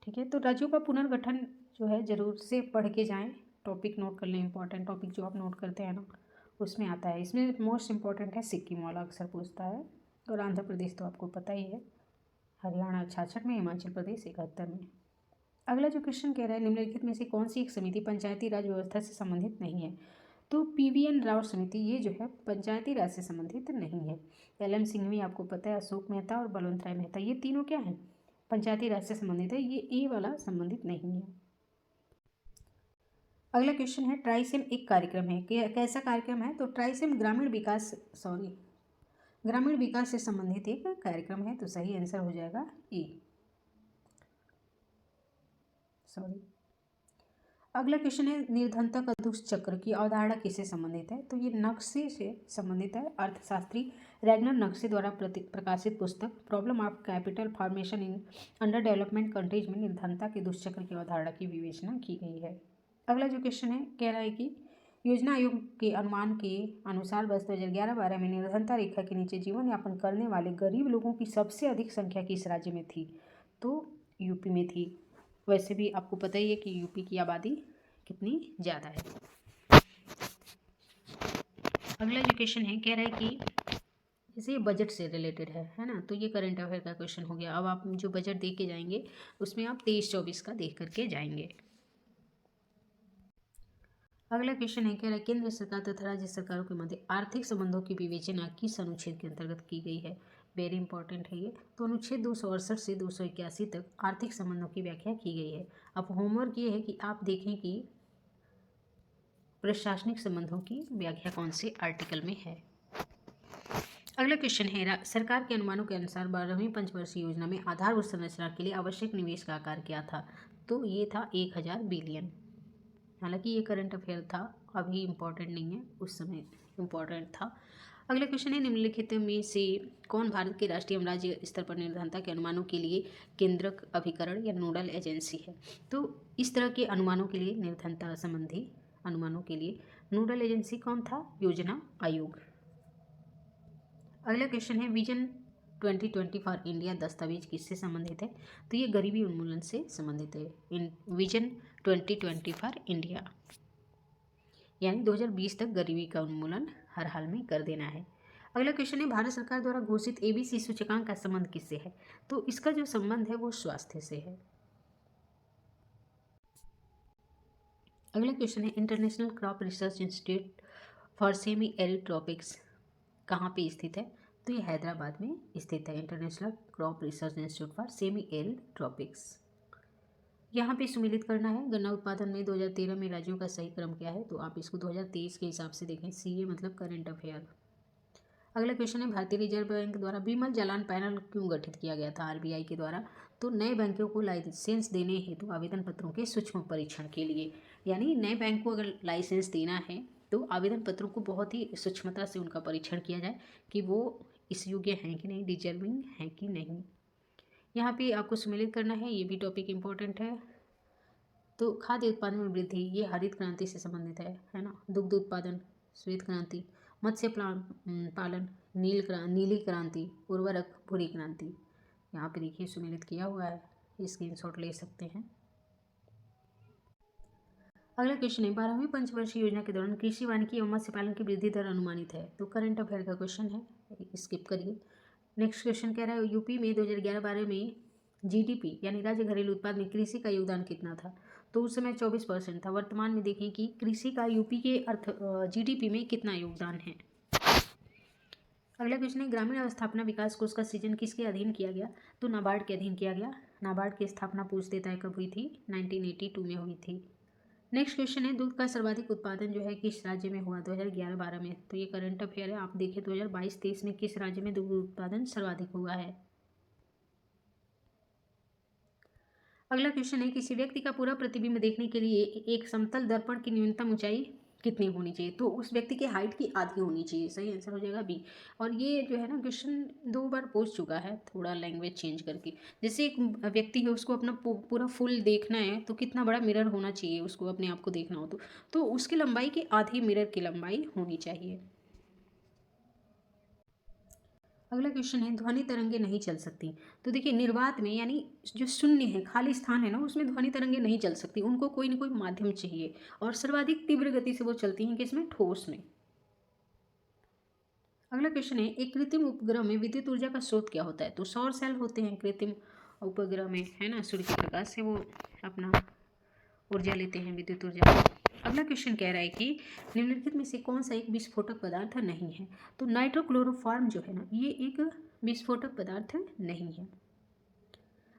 Speaker 1: ठीक है, तो राज्यों का पुनर्गठन जो है ज़रूर से पढ़ के जाएँ, टॉपिक नोट कर लें, इंपॉर्टेंट टॉपिक जो आप नोट करते हैं ना उसमें आता है। इसमें मोस्ट इंपॉर्टेंट है सिक्किम वाला, अक्सर पूछता है। और आंध्र प्रदेश तो आपको पता ही है, हरियाणा 66 में, हिमाचल प्रदेश 71 में। अगला जो क्वेश्चन कह रहा है, निम्नलिखित में से कौन सी एक समिति पंचायती राज व्यवस्था से संबंधित नहीं है? तो PVN राव समिति ये जो है पंचायती राज से संबंधित नहीं है। LM सिंघवी आपको पता है, अशोक मेहता और बलवंत राय मेहता, ये तीनों क्या हैं? पंचायती राज से संबंधित है। ये ए वाला संबंधित नहीं है। अगला क्वेश्चन है, ट्राइसेम एक कार्यक्रम है, कैसा कार्यक्रम है? तो ट्राइसेम ग्रामीण विकास से संबंधित एक कार्यक्रम है, तो सही आंसर हो जाएगा ए। अगला क्वेश्चन है, निर्धनता दुष्चक्र की अवधारणा किससे संबंधित है? तो ये नक्शे से संबंधित है। अर्थशास्त्री रैगनर नक्शे द्वारा प्रकाशित पुस्तक problem of capital formation in under development countries में निर्धनता के दुष्चक्र की अवधारणा की विवेचना की गई है। अगला जो क्वेश्चन है, कह रहा है कि योजना आयोग के अनुमान के अनुसार वर्ष 2011-12 में निर्धनता रेखा के नीचे जीवन यापन करने वाले गरीब लोगों की सबसे अधिक संख्या किस राज्य में थी? तो यूपी में थी। वैसे भी आपको पता ही है कि यूपी की आबादी कितनी ज़्यादा है। अगला जो क्वेश्चन है कह रहा है कि जैसे ये बजट से रिलेटेड है ना, तो ये करंट अफेयर का क्वेश्चन हो गया। अब आप जो बजट देख के जाएंगे उसमें आप 23-24 का देख करके जाएंगे। अगला क्वेश्चन है कह रहा है केंद्र सरकार तथा राज्य सरकारों के मध्य आर्थिक संबंधों की विवेचना किस अनुच्छेद के अंतर्गत की गई है? वेरी इंपॉर्टेंट है ये। तो अनुच्छेद 268 से 281 तक आर्थिक संबंधों की व्याख्या की गई है। अब होमवर्क ये है कि आप देखें कि प्रशासनिक संबंधों की व्याख्या कौन से आर्टिकल में है। अगला क्वेश्चन है सरकार के अनुमानों के अनुसार 12वीं पंचवर्षीय योजना में आधारभूत संरचना के लिए आवश्यक निवेश का आकार क्या था? तो ये था 1000 बिलियन। हालांकि ये करंट अफेयर था, अभी इम्पोर्टेंट नहीं है, उस समय इम्पोर्टेंट था। अगला क्वेश्चन है निम्नलिखित में से कौन भारत के राष्ट्रीय एवं राज्य स्तर पर निर्धनता के अनुमानों के लिए केंद्रक अभिकरण या नोडल एजेंसी है? तो इस तरह के अनुमानों के लिए, निर्धनता संबंधी अनुमानों के लिए नोडल एजेंसी कौन था? योजना आयोग। अगला क्वेश्चन है विजन 2020 फॉर इंडिया दस्तावेज किससे संबंधित है? तो ये गरीबी उन्मूलन से संबंधित है। विजन 2020 फॉर इंडिया यानी 2020 तक गरीबी का उन्मूलन हर हाल में कर देना है। अगला क्वेश्चन है भारत सरकार द्वारा घोषित ABC सूचकांक का संबंध किससे है? तो इसका जो संबंध है वो स्वास्थ्य से है। अगला क्वेश्चन है international crop research institute for semi arid tropics कहाँ पे स्थित है? तो ये हैदराबाद में स्थित है। International crop research institute for semi arid tropics. यहाँ पे सुमिलित करना है गन्ना उत्पादन में 2013 में राज्यों का सही क्रम क्या है? तो आप इसको 2023 के हिसाब से देखें। CA मतलब करंट अफेयर। अगला क्वेश्चन है भारतीय रिजर्व बैंक द्वारा बीमल जालान पैनल क्यों गठित किया गया था? RBI के द्वारा। तो नए बैंकों को लाइसेंस देने हेतु आवेदन पत्रों के सूक्ष्म परीक्षण के लिए, यानी नए बैंक को अगर लाइसेंस देना है तो आवेदन पत्रों को बहुत ही सूक्ष्मता से उनका परीक्षण किया जाए कि वो इस योग्य हैं कि नहीं, डिजर्विंग हैं कि नहीं। यहाँ पे आपको सम्मिलित करना है, ये भी टॉपिक इम्पोर्टेंट है। तो खाद्य उत्पादन में वृद्धि, ये हरित क्रांति से संबंधित है ना। दुग्ध उत्पादन श्वेत क्रांति, मत्स्य पालन नीली क्रांति, उर्वरक भूरी क्रांति। यहाँ पे देखिए सम्मिलित किया हुआ है, स्क्रीनशॉट ले सकते हैं। अगला क्वेश्चन है 12वीं पंचवर्षीय योजना के दौरान कृषि वानिकी एवं मत्स्य पालन की वृद्धि दर अनुमानित है? तो करंट अफेयर का क्वेश्चन है, स्किप करिए। नेक्स्ट क्वेश्चन कह रहा है यूपी में 2011-12 में GDP यानी राज्य घरेलू उत्पाद में कृषि का योगदान कितना था? तो उस समय 24% था। वर्तमान में देखें कि कृषि का यूपी के GDP में कितना योगदान है। अगला क्वेश्चन है ग्रामीण अवस्थापना विकास कोष का सृजन किसके अधीन किया गया? तो नाबार्ड के अधीन किया गया। नाबार्ड की स्थापना पूछ देता है कब हुई थी? 1982 में हुई थी। नेक्स्ट क्वेश्चन है दूध का सर्वाधिक उत्पादन जो है किस राज्य में हुआ? 2011-12 में। तो ये करंट अफेयर है, आप देखिए 2022-23 में किस राज्य में दूध उत्पादन सर्वाधिक हुआ है। अगला क्वेश्चन है किसी व्यक्ति का पूरा प्रतिबिंब देखने के लिए एक समतल दर्पण की न्यूनतम ऊंचाई कितनी होनी चाहिए? तो उस व्यक्ति की हाइट की आधी होनी चाहिए। सही आंसर हो जाएगा बी। और ये जो है ना क्वेश्चन 2 बार पूछ चुका है, थोड़ा लैंग्वेज चेंज करके। जैसे एक व्यक्ति है उसको अपना पूरा फुल देखना है तो कितना बड़ा मिरर होना चाहिए, उसको अपने आप को देखना हो तो उसकी लंबाई की आधी मिरर की लंबाई होनी चाहिए। अगला क्वेश्चन है ध्वनि तरंगे नहीं चल सकती। तो देखिए निर्वात में यानी जो शून्य है, खाली स्थान है ना, उसमें ध्वनि तरंगे नहीं चल सकती, उनको कोई ना कोई माध्यम चाहिए और सर्वाधिक तीव्र गति से वो चलती हैं किसमें? ठोस में। अगला क्वेश्चन है एक कृत्रिम उपग्रह में विद्युत ऊर्जा का स्रोत क्या होता है? तो सौर सेल होते हैं कृत्रिम उपग्रह में, है ना। सूर्य के प्रकाश से वो अपना ऊर्जा लेते हैं, विद्युत ऊर्जा। अगला क्वेश्चन कह रहा है कि निम्नलिखित में से कौन सा एक विस्फोटक पदार्थ नहीं है? तो नाइट्रोक्लोरोफॉर्म जो है ना, ये एक विस्फोटक पदार्थ नहीं है।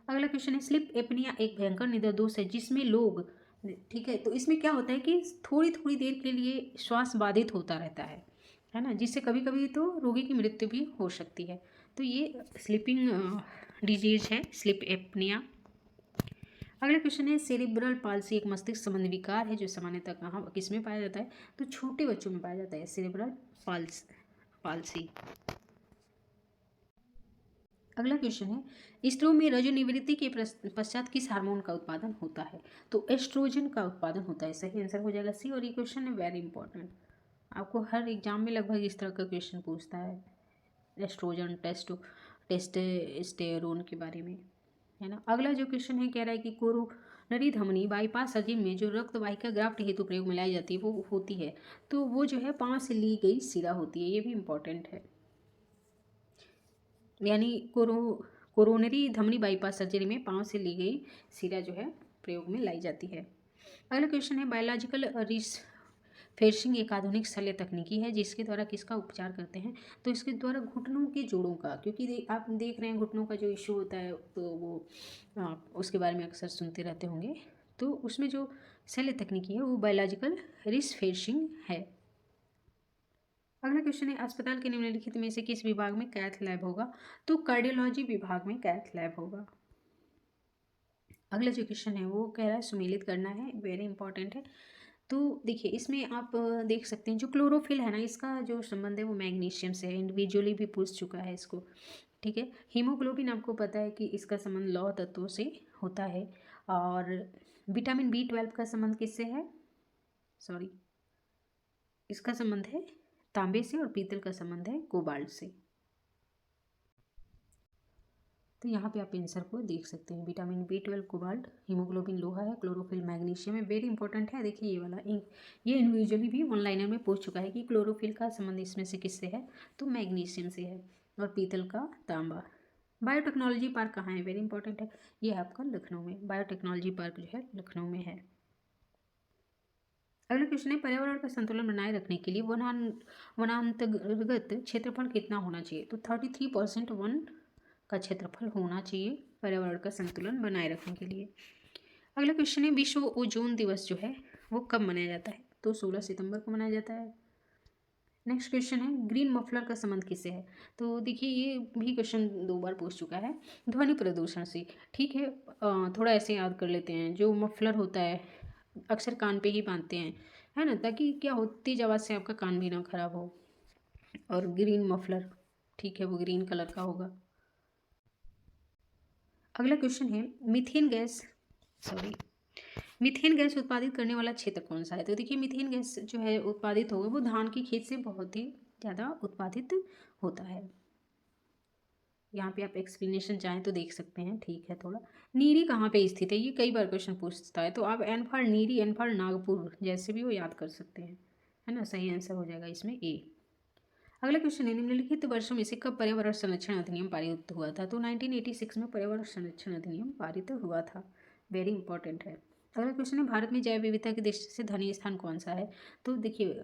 Speaker 1: अगला क्वेश्चन है स्लीप एपनिया एक भयंकर निद्रा दोष है जिसमें लोग, ठीक है, तो इसमें क्या होता है कि थोड़ी थोड़ी देर के लिए श्वास बाधित होता रहता है ना, जिससे कभी कभी तो रोगी की मृत्यु भी हो सकती है। तो ये स्लीपिंग डिजीज है, स्लीप एपनिया। अगला क्वेश्चन है सेरिब्रल पाल्सी एक मस्तिष्क संबंधी विकार है जो सामान्यतः कहाँ किस में पाया जाता है? तो छोटे बच्चों में पाया जाता है सेरिब्रल पाल्सी। अगला क्वेश्चन है, स्त्रियों में रजोनिवृत्ति के पश्चात किस हार्मोन का उत्पादन होता है? तो एस्ट्रोजन का उत्पादन होता है। सही आंसर हो जाएगा सी। और ये क्वेश्चन है वेरी इंपॉर्टेंट, आपको हर एग्जाम में लगभग इस तरह का क्वेश्चन पूछता है, एस्ट्रोजन, टेस्टोस्टेरोन के बारे में, है ना। अगला जो क्वेश्चन है कह रहा है कि कोरोनरी धमनी बाईपास सर्जरी में जो रक्त वाहिका ग्राफ्ट हेतु प्रयोग में लाई जाती है वो होती है, तो वो जो है पाँव से ली गई सिरा होती है। ये भी इम्पॉर्टेंट है, यानी कोरोनरी धमनी बाईपास सर्जरी में पाँव से ली गई सिरा जो है प्रयोग में लाई जाती है। अगला क्वेश्चन है, बायोलॉजिकल रिस फेसिंग एक आधुनिक शल्य तकनीकी है जिसके द्वारा किसका उपचार करते हैं? तो इसके द्वारा घुटनों के जोड़ों का, क्योंकि आप देख रहे हैं घुटनों का जो इशू होता है तो वो उसके बारे में अक्सर सुनते रहते होंगे। तो उसमें जो शल्य तकनीकी है वो बायोलॉजिकल रिस फेसिंग है। अगला क्वेश्चन है, अस्पताल के निम्नलिखित में से किस विभाग में कैथ लैब होगा? तो कार्डियोलॉजी विभाग में कैथ लैब होगा। अगला जो क्वेश्चन है वो कह रहा है सुमेलित करना है, वेरी इंपॉर्टेंट है। तो देखिए इसमें आप देख सकते हैं जो क्लोरोफिल है ना, इसका जो संबंध है वो मैग्नीशियम से है। इंडिविजुअली भी पूछ चुका है इसको, ठीक है। हीमोग्लोबिन आपको पता है कि इसका संबंध लौह तत्वों से होता है। और विटामिन B12 का संबंध किससे है? सॉरी, इसका संबंध है तांबे से, और पीतल का संबंध है कोबाल्ट से। तो यहाँ पे आप आंसर को देख सकते हैं, विटामिन B12 कोबाल्ट, हीमोग्लोबिन लोहा है, क्लोरोफिल मैग्नीशियम है, वेरी इंपॉर्टेंट है। देखिए ये वाला ये इंडिविजुअली भी वन लाइनर में पूछ चुका है कि क्लोरोफिल का संबंध इसमें से किससे है? तो मैग्नीशियम से है, और पीतल का तांबा। बायोटेक्नोलॉजी पार्क कहाँ है? वेरी इंपॉर्टेंट है, ये आपका लखनऊ में, बायोटेक्नोलॉजी पार्क जो है लखनऊ में है। अगला क्वेश्चन है, पर्यावरण का संतुलन बनाए रखने के लिए वनांतर्गत क्षेत्रफल कितना होना चाहिए? तो 33% वन का क्षेत्रफल होना चाहिए पर्यावरण का संतुलन बनाए रखने के लिए। अगला क्वेश्चन है, विश्व ओजोन दिवस जो है वो कब मनाया जाता है? तो 16 सितंबर को मनाया जाता है। नेक्स्ट क्वेश्चन है, ग्रीन मफलर का संबंध किससे है? तो देखिए ये भी क्वेश्चन 2 बार पूछ चुका है, ध्वनि प्रदूषण से, ठीक है। थोड़ा ऐसे याद कर लेते हैं, जो मफलर होता है अक्सर कान पे ही बांधते हैं, है ना, ताकि क्या हो, तेज आवाज़ से आपका कान भी ना खराब हो। और ग्रीन मफलर, ठीक है, वो ग्रीन कलर का होगा। अगला क्वेश्चन है, मीथेन गैस उत्पादित करने वाला क्षेत्र कौन सा है? तो देखिए मीथेन गैस जो है उत्पादित होगा वो धान की खेत से बहुत ही ज़्यादा उत्पादित होता है। यहाँ पे आप एक्सप्लेनेशन चाहें तो देख सकते हैं, ठीक है। थोड़ा नीरी कहाँ पे स्थित है, ये कई बार क्वेश्चन पूछता है, तो आप N for NEERI, N for Nagpur जैसे भी वो याद कर सकते हैं, है ना। सही आंसर हो जाएगा इसमें ए। अगला क्वेश्चन है, निम्नलिखित वर्षों में से कब पर्यावरण संरक्षण अधिनियम पारित हुआ था? तो 1986 में पर्यावरण संरक्षण अधिनियम पारित हुआ था, वेरी इंपॉर्टेंट है। अगला क्वेश्चन है, भारत में जैव विविधता की दृष्टि से धनी स्थान कौन सा है? तो देखिए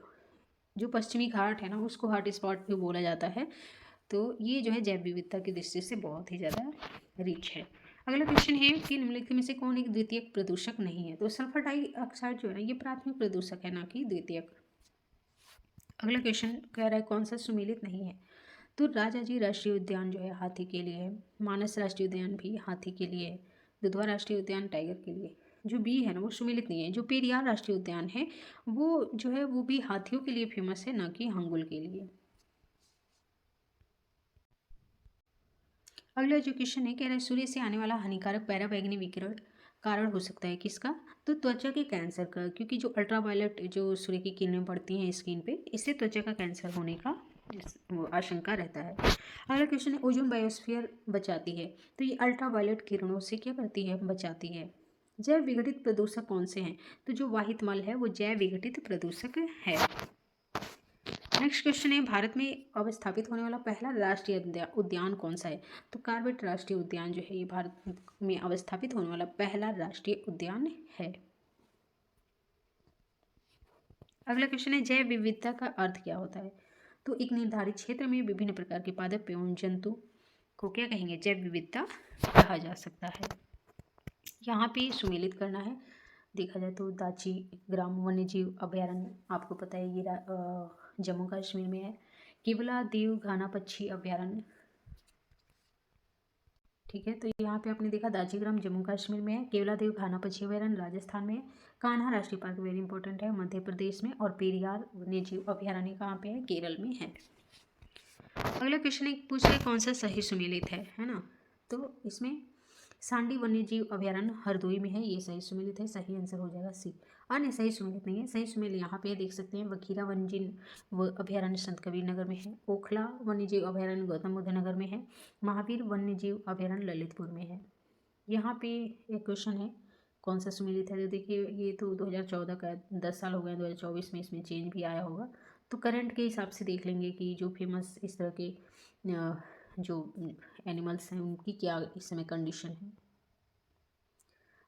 Speaker 1: जो पश्चिमी घाट है ना उसको हॉट स्पॉट भी बोला जाता है, तो ये जो है जैव विविधता की दृष्टि से बहुत ही ज़्यादा रिच है। अगला क्वेश्चन है कि निम्नलिखित में से कौन एक द्वितीयक प्रदूषक नहीं है? तो सल्फर डाइऑक्साइड जो है ना ये प्राथमिक प्रदूषक है, ना कि द्वितीयक। अगला क्वेश्चन कह रहा है कौन सा सुमेलित नहीं है? तो राजाजी राष्ट्रीय उद्यान जो है हाथी के लिए है, मानस राष्ट्रीय उद्यान भी हाथी के लिए है, दुधवा राष्ट्रीय उद्यान टाइगर के लिए। जो बी है ना वो सुमेलित नहीं है। जो पेरियार राष्ट्रीय उद्यान है वो जो है वो भी हाथियों के लिए फेमस है, ना कि हंगुल के लिए। अगला जो क्वेश्चन है कह रहा है सूर्य से आने वाला हानिकारक पैराबैंगनी विकिरण कारण हो सकता है किसका? तो त्वचा के कैंसर का, क्योंकि जो अल्ट्रावायलेट जो सूर्य की किरणें पड़ती हैं स्किन पे, इससे त्वचा का कैंसर होने का वो आशंका रहता है। अगला क्वेश्चन है, ओजोन बायोस्फीयर बचाती है, तो ये अल्ट्रावायलेट किरणों से क्या करती है? बचाती है। जैव विघटित प्रदूषक कौन से हैं? तो जो वाहित मल है वो जैव विघटित प्रदूषक है। नेक्स्ट क्वेश्चन है, भारत में अवस्थापित होने वाला पहला राष्ट्रीय उद्यान कौन सा है? तो कार्बेट राष्ट्रीय उद्यान जो है ये भारत में अवस्थापित होने वाला पहला राष्ट्रीय उद्यान है। अगला क्वेश्चन है, जैव विविधता का अर्थ क्या होता है? तो एक निर्धारित क्षेत्र में विभिन्न प्रकार के पादप एवं जंतु को क्या कहेंगे? जैव विविधता कहा जा सकता है। यहाँ पे सुमेलित करना है। देखा जाए तो दाची ग्राम वन्यजीव अभयारण्य आपको पता है ये जम्मू कश्मीर में है। केवला देव घाना पक्षी अभयारण्य, ठीक है। तो यहाँ पे आपने देखा दाचीग्राम जम्मू कश्मीर में है, केवला देव घाना पक्षी अभयारण्य राजस्थान में है, कान्हा राष्ट्रीय पार्क वेरी इंपॉर्टेंट है मध्य प्रदेश में, और पेरियार वन्यजीव अभयारण्य कहाँ पे है? केरल में है। अगला क्वेश्चन एक पूछ रहे कौन सा सही सुमेलित है ना। तो इसमें सांडी वन्यजीव अभयारण्य हरदोई में है, ये सही सुमेलित है, सही आंसर हो जाएगा सी। अन्य सही सुमेलित नहीं है, सही सुमेलित यहाँ पे देख सकते हैं वखीरा वन्यजीव अभयारण्य संत कबीर नगर में है, ओखला वन्यजीव अभयारण्य गौतम बुद्ध नगर में है, महावीर वन्यजीव अभयारण्य ललितपुर में है। यहाँ पे एक क्वेश्चन है कौन सा सुमेलित है, तो देखिए ये तो 2014 का 10 साल हो गए, 2024 में इसमें चेंज भी आया होगा। तो करंट के हिसाब से देख लेंगे कि जो फेमस इस तरह के जो एनिमल्स हैं उनकी क्या इस समय कंडीशन है।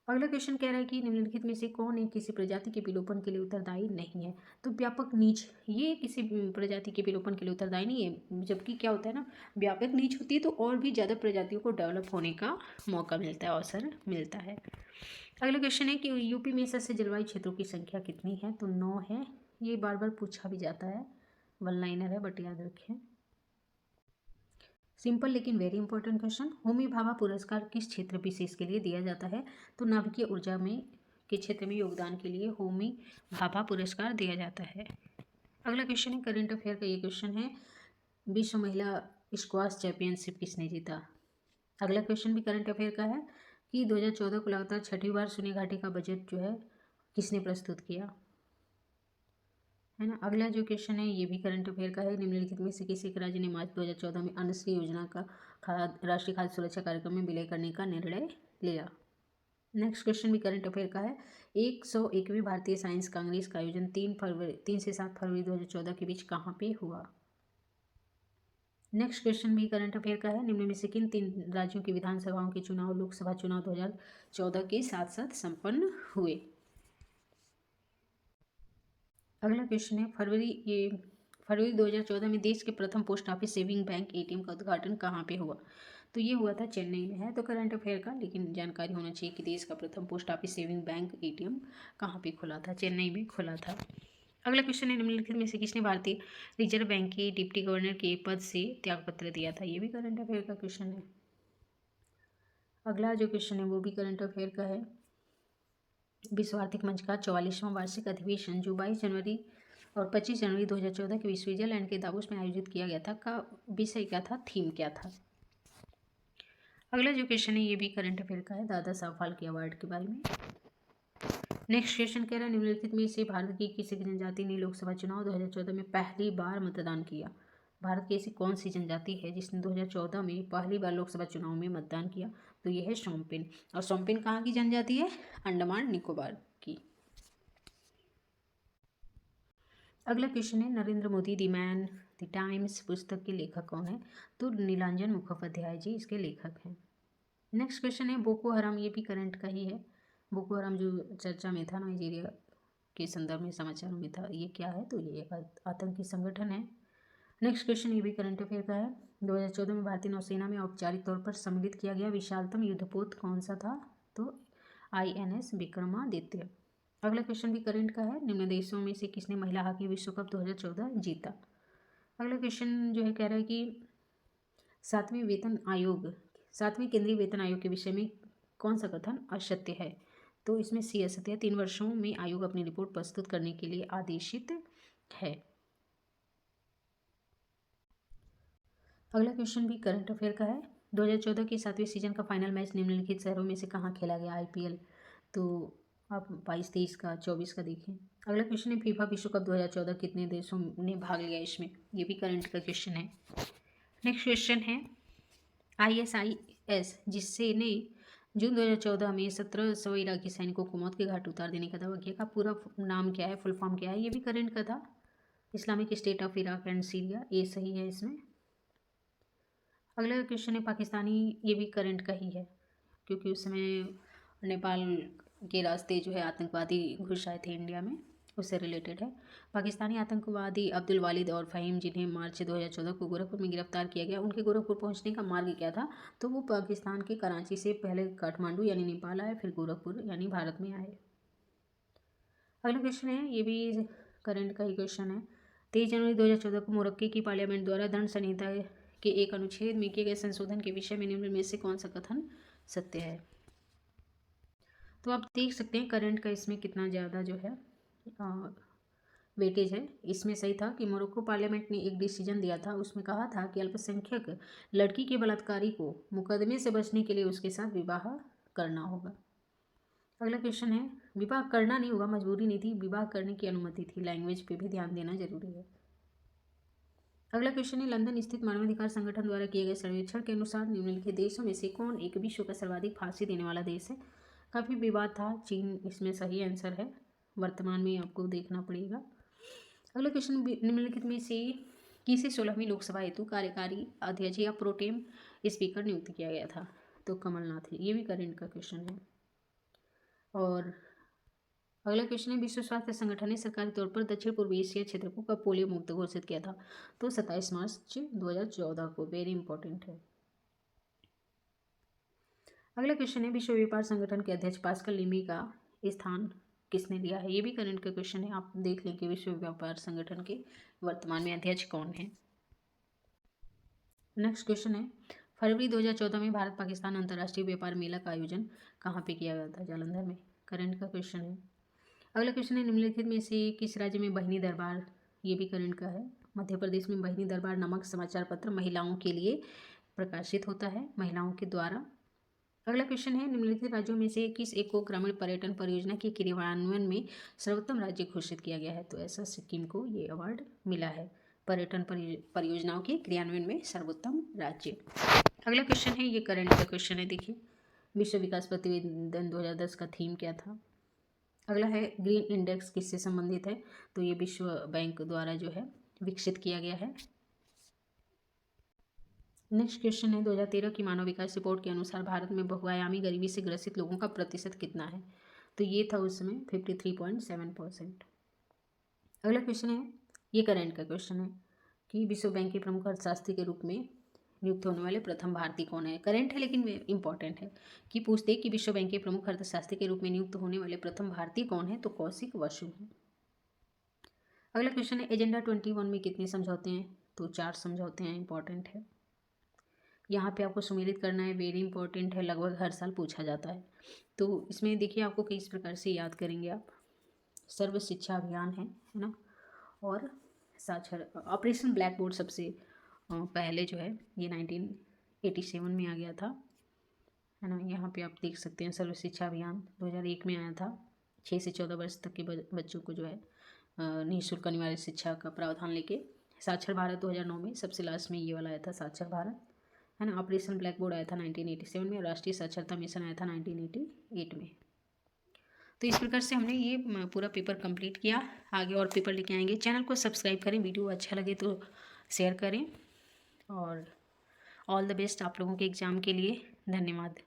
Speaker 1: अगला क्वेश्चन कह रहा है कि निम्नलिखित में से कौन एक किसी प्रजाति के विलोपन के लिए उत्तरदायी नहीं है। तो व्यापक नीच ये किसी प्रजाति के विलोपन के लिए उत्तरदायी नहीं है, जबकि क्या होता है ना, व्यापक नीच होती है तो और भी ज़्यादा प्रजातियों को डेवलप होने का मौका मिलता है, अवसर मिलता है। अगला क्वेश्चन है कि यूपी में सबसे जलवायु क्षेत्रों की संख्या कितनी है, तो 9 है। ये बार बार पूछा भी जाता है, वन लाइनर है बट याद रखें। सिंपल लेकिन very important question, Homi Bhabha पुरस्कार किस क्षेत्र विशेष के लिए दिया जाता है, तो नाभिकीय ऊर्जा में के क्षेत्र में योगदान के लिए होमी भाभा पुरस्कार दिया जाता है। अगला क्वेश्चन है करंट अफेयर का, ये क्वेश्चन है विश्व महिला स्क्वाश चैंपियनशिप किसने जीता। अगला क्वेश्चन भी करंट अफेयर का है कि 2014 को लगातार छठी बार शून्य घाटी का बजट जो है किसने प्रस्तुत किया, है ना। अगला जो क्वेश्चन है ये भी करंट अफेयर का है, निम्नलिखित में से किसी एक राज्य ने मार्च 2014 में अन्नश्री योजना का राष्ट्रीय खाद्य सुरक्षा कार्यक्रम में विलय करने का निर्णय लिया। नेक्स्ट क्वेश्चन भी करंट अफेयर का है, 101वीं भारतीय साइंस कांग्रेस का आयोजन 3 से 7 फरवरी 2014 के बीच कहाँ पे हुआ। नेक्स्ट क्वेश्चन भी करंट अफेयर का है, निम्न में से किन 3 राज्यों की विधानसभाओं के चुनाव लोकसभा चुनाव 2014 के साथ साथ संपन्न हुए। अगला क्वेश्चन है फरवरी 2014 में देश के प्रथम post office saving bank ATM का उद्घाटन कहाँ पे हुआ, तो ये हुआ था चेन्नई में। है तो करंट अफेयर का, लेकिन जानकारी होना चाहिए कि देश का प्रथम post office saving bank ATM कहाँ पे खुला था, चेन्नई में खुला था। अगला क्वेश्चन है निम्नलिखित में से किसने भारतीय रिजर्व बैंक के डिप्टी गवर्नर के पद से त्यागपत्र दिया था, ये भी करंट अफेयर का क्वेश्चन है। अगला जो क्वेश्चन है वो भी करंट अफेयर का है, विश्व आर्थिक मंच का 44वां वार्षिक अधिवेशन जो 22 जनवरी और 25 जनवरी 2014 के स्विट्जरलैंड के दावोस में आयोजित किया गया था का विषय क्या था, थीम क्या था। अगला जो क्वेश्चन है ये भी करंट अफेयर का है, दादा साहब फाल्के अवार्ड के बारे में। नेक्स्ट क्वेश्चन कह रहा है निम्नलिखित में से भारत की किसी जनजाति ने लोकसभा चुनाव 2014 में पहली बार मतदान किया। भारत की ऐसी कौन सी जनजाति है जिसने 2014 में पहली बार लोकसभा चुनाव में मतदान किया, तो यह है शोम्पेन। और शोम्पेन कहाँ की जनजाति है, अंडमान निकोबार की। अगला क्वेश्चन है Narendra Modi the man the times पुस्तक के लेखक कौन है, तो नीलांजन मुखोपाध्याय जी इसके लेखक हैं। नेक्स्ट क्वेश्चन है बोको हराम, ये भी करंट का ही है। बोको हराम जो चर्चा में था नाइजीरिया के संदर्भ में समाचारों में था, ये क्या है, तो ये एक आतंकी संगठन है। नेक्स्ट क्वेश्चन ये भी करंट अफेयर का है, 2014 में भारतीय नौसेना में औपचारिक तौर पर सम्मिलित किया गया विशालतम युद्धपोत कौन सा था, तो INS विक्रमादित्य। अगला क्वेश्चन भी करंट का है, निम्न देशों में से किसने महिला हॉकी विश्व कप 2014 जीता। अगला क्वेश्चन जो है कह रहा है कि 7वें केंद्रीय वेतन आयोग के विषय में कौन सा कथन असत्य है, तो इसमें सी असत्य है। 3 वर्षों में आयोग अपनी रिपोर्ट प्रस्तुत करने के लिए आदेशित है। अगला क्वेश्चन भी करंट अफेयर का है, 2014 के 7वें सीजन का फाइनल मैच निम्नलिखित शहरों में से कहाँ खेला गया IPL, तो आप 22, 23 का 24 का देखें। अगला क्वेश्चन है फीफा विश्व कप 2014 कितने देशों ने भाग लिया इसमें, ये भी करंट का क्वेश्चन है। नेक्स्ट क्वेश्चन है ISIS जिससे ने जून 2014 में 1700 इराकी सैनिकों को मौत के घाट उतार देने का दावा किया का पूरा नाम क्या है, फुल फॉर्म क्या है, ये भी करंट का था, Islamic state of Iraq and Syria, ये सही है इसमें। अगला क्वेश्चन है पाकिस्तानी, ये भी करंट का ही है क्योंकि उस समय नेपाल के रास्ते जो है आतंकवादी घुस आए थे इंडिया में, उससे रिलेटेड है। पाकिस्तानी आतंकवादी अब्दुल वालिद और फ़हीम जिन्हें मार्च 2014 को गोरखपुर में गिरफ्तार किया गया, उनके गोरखपुर पहुंचने का मार्ग क्या था, तो वो पाकिस्तान के कराची से पहले काठमांडू यानी नेपाल आए, फिर गोरखपुर यानी भारत में आए। अगला क्वेश्चन है ये भी करंट का ही क्वेश्चन है, 23 जनवरी 2014 को मोरक्को की पार्लियामेंट द्वारा दंड संहिता के एक अनुच्छेद में किए गए संशोधन के विषय में निम्न में से कौन सा कथन सत्य है। तो आप देख सकते हैं करंट का इसमें कितना ज़्यादा जो है वेटेज है, इसमें सही था कि मोरक्को पार्लियामेंट ने एक डिसीजन दिया था, उसमें कहा था कि अल्पसंख्यक लड़की के बलात्कारी को मुकदमे से बचने के लिए उसके साथ विवाह करना होगा। अगला क्वेश्चन है, विवाह करना नहीं होगा, मजबूरी नहीं थी, विवाह करने की अनुमति थी। लैंग्वेज पे भी ध्यान देना जरूरी है। अगला क्वेश्चन है, लंदन स्थित मानवाधिकार संगठन द्वारा किए गए सर्वेक्षण के अनुसार निम्नलिखित देशों में से कौन एक विश्व का सर्वाधिक फांसी देने वाला देश है। काफ़ी विवाद था, चीन इसमें सही आंसर है, वर्तमान में आपको देखना पड़ेगा। अगला क्वेश्चन, निम्नलिखित में से किसे 16वीं लोकसभा हेतु कार्यकारी अध्यक्ष या प्रोटेम स्पीकर नियुक्त किया गया था। तो कमलनाथ है, ये भी करंट का क्वेश्चन है। और अगला क्वेश्चन है, विश्व स्वास्थ्य संगठन ने सरकारी तौर पर दक्षिण पूर्व एशिया क्षेत्र को कब पोलियो मुक्त घोषित किया था। तो 27 मार्च 2014 को। वेरी इंपॉर्टेंट है। अगला क्वेश्चन है, विश्व व्यापार संगठन के अध्यक्ष पास्कल लिमी का स्थान किसने लिया है। ये भी करंट का क्वेश्चन है, आप देख लें कि विश्व व्यापार संगठन के वर्तमान में अध्यक्ष कौन है। नेक्स्ट क्वेश्चन है, फरवरी 2014 में भारत पाकिस्तान अंतर्राष्ट्रीय व्यापार मेला का आयोजन कहाँ पे किया गया था। जालंधर में। करंट का क्वेश्चन है। अगला क्वेश्चन है, निम्नलिखित में से किस राज्य में बहिनी दरबार, ये भी करंट का है। मध्य प्रदेश में बहिनी दरबार नामक समाचार पत्र महिलाओं के लिए प्रकाशित होता है, महिलाओं के द्वारा। अगला क्वेश्चन है, निम्नलिखित राज्यों में से किस एक को ग्रामीण पर्यटन परियोजना के क्रियान्वयन में सर्वोत्तम राज्य घोषित किया गया है। तो ऐसा सिक्किम को ये अवार्ड मिला है, पर्यटन परियोजनाओं के क्रियान्वयन में सर्वोत्तम राज्य। अगला क्वेश्चन है, ये करंट का क्वेश्चन है, देखिए विश्व विकास प्रतिवेदन 2010 का थीम क्या था। अगला है, ग्रीन इंडेक्स किससे संबंधित है। तो ये विश्व बैंक द्वारा जो है विकसित किया गया है। नेक्स्ट क्वेश्चन है, 2013 की मानव विकास रिपोर्ट के अनुसार भारत में बहुआयामी गरीबी से ग्रसित लोगों का प्रतिशत कितना है। तो ये था उस समय 53.7%। अगला क्वेश्चन है, ये करंट का क्वेश्चन है कि विश्व बैंक के प्रमुख अर्थशास्त्री के रूप में नियुक्त होने वाले प्रथम भारतीय कौन है। करंट है लेकिन इंपॉर्टेंट है कि पूछते कि विश्व बैंक के प्रमुख अर्थशास्त्री के रूप में नियुक्त होने वाले प्रथम भारतीय कौन है। तो कौशिक बसु है। अगला क्वेश्चन है, एजेंडा 21 में कितने समझौते हैं। तो 4 समझौते हैं, इंपॉर्टेंट है। यहाँ पे आपको सुमेलित करना है, वेरी इंपॉर्टेंट है, लगभग हर साल पूछा जाता है। तो इसमें देखिए आपको किस प्रकार से याद करेंगे आप। सर्व शिक्षा अभियान है ना, और साक्षर ऑपरेशन ब्लैक बोर्ड सबसे पहले जो है ये 1987 में आ गया था, है ना। यहाँ पे आप देख सकते हैं सर्व शिक्षा अभियान 2001 में आया था। 6 से 14 वर्ष तक के बच्चों को जो है निःशुल्क अनिवार्य शिक्षा का प्रावधान लेके। साक्षर भारत 2009 में, सबसे लास्ट में ये वाला आया था साक्षर भारत, है ना। ऑपरेशन ब्लैक बोर्ड आया था 1987 में, और राष्ट्रीय साक्षरता मिशन आया था 1988 में। तो इस प्रकार से हमने ये पूरा पेपर कंप्लीट किया। आगे और पेपर लेके आएंगे। चैनल को सब्सक्राइब करें, वीडियो अच्छा लगे तो शेयर करें, और ऑल द बेस्ट आप लोगों के एग्ज़ाम के लिए। धन्यवाद।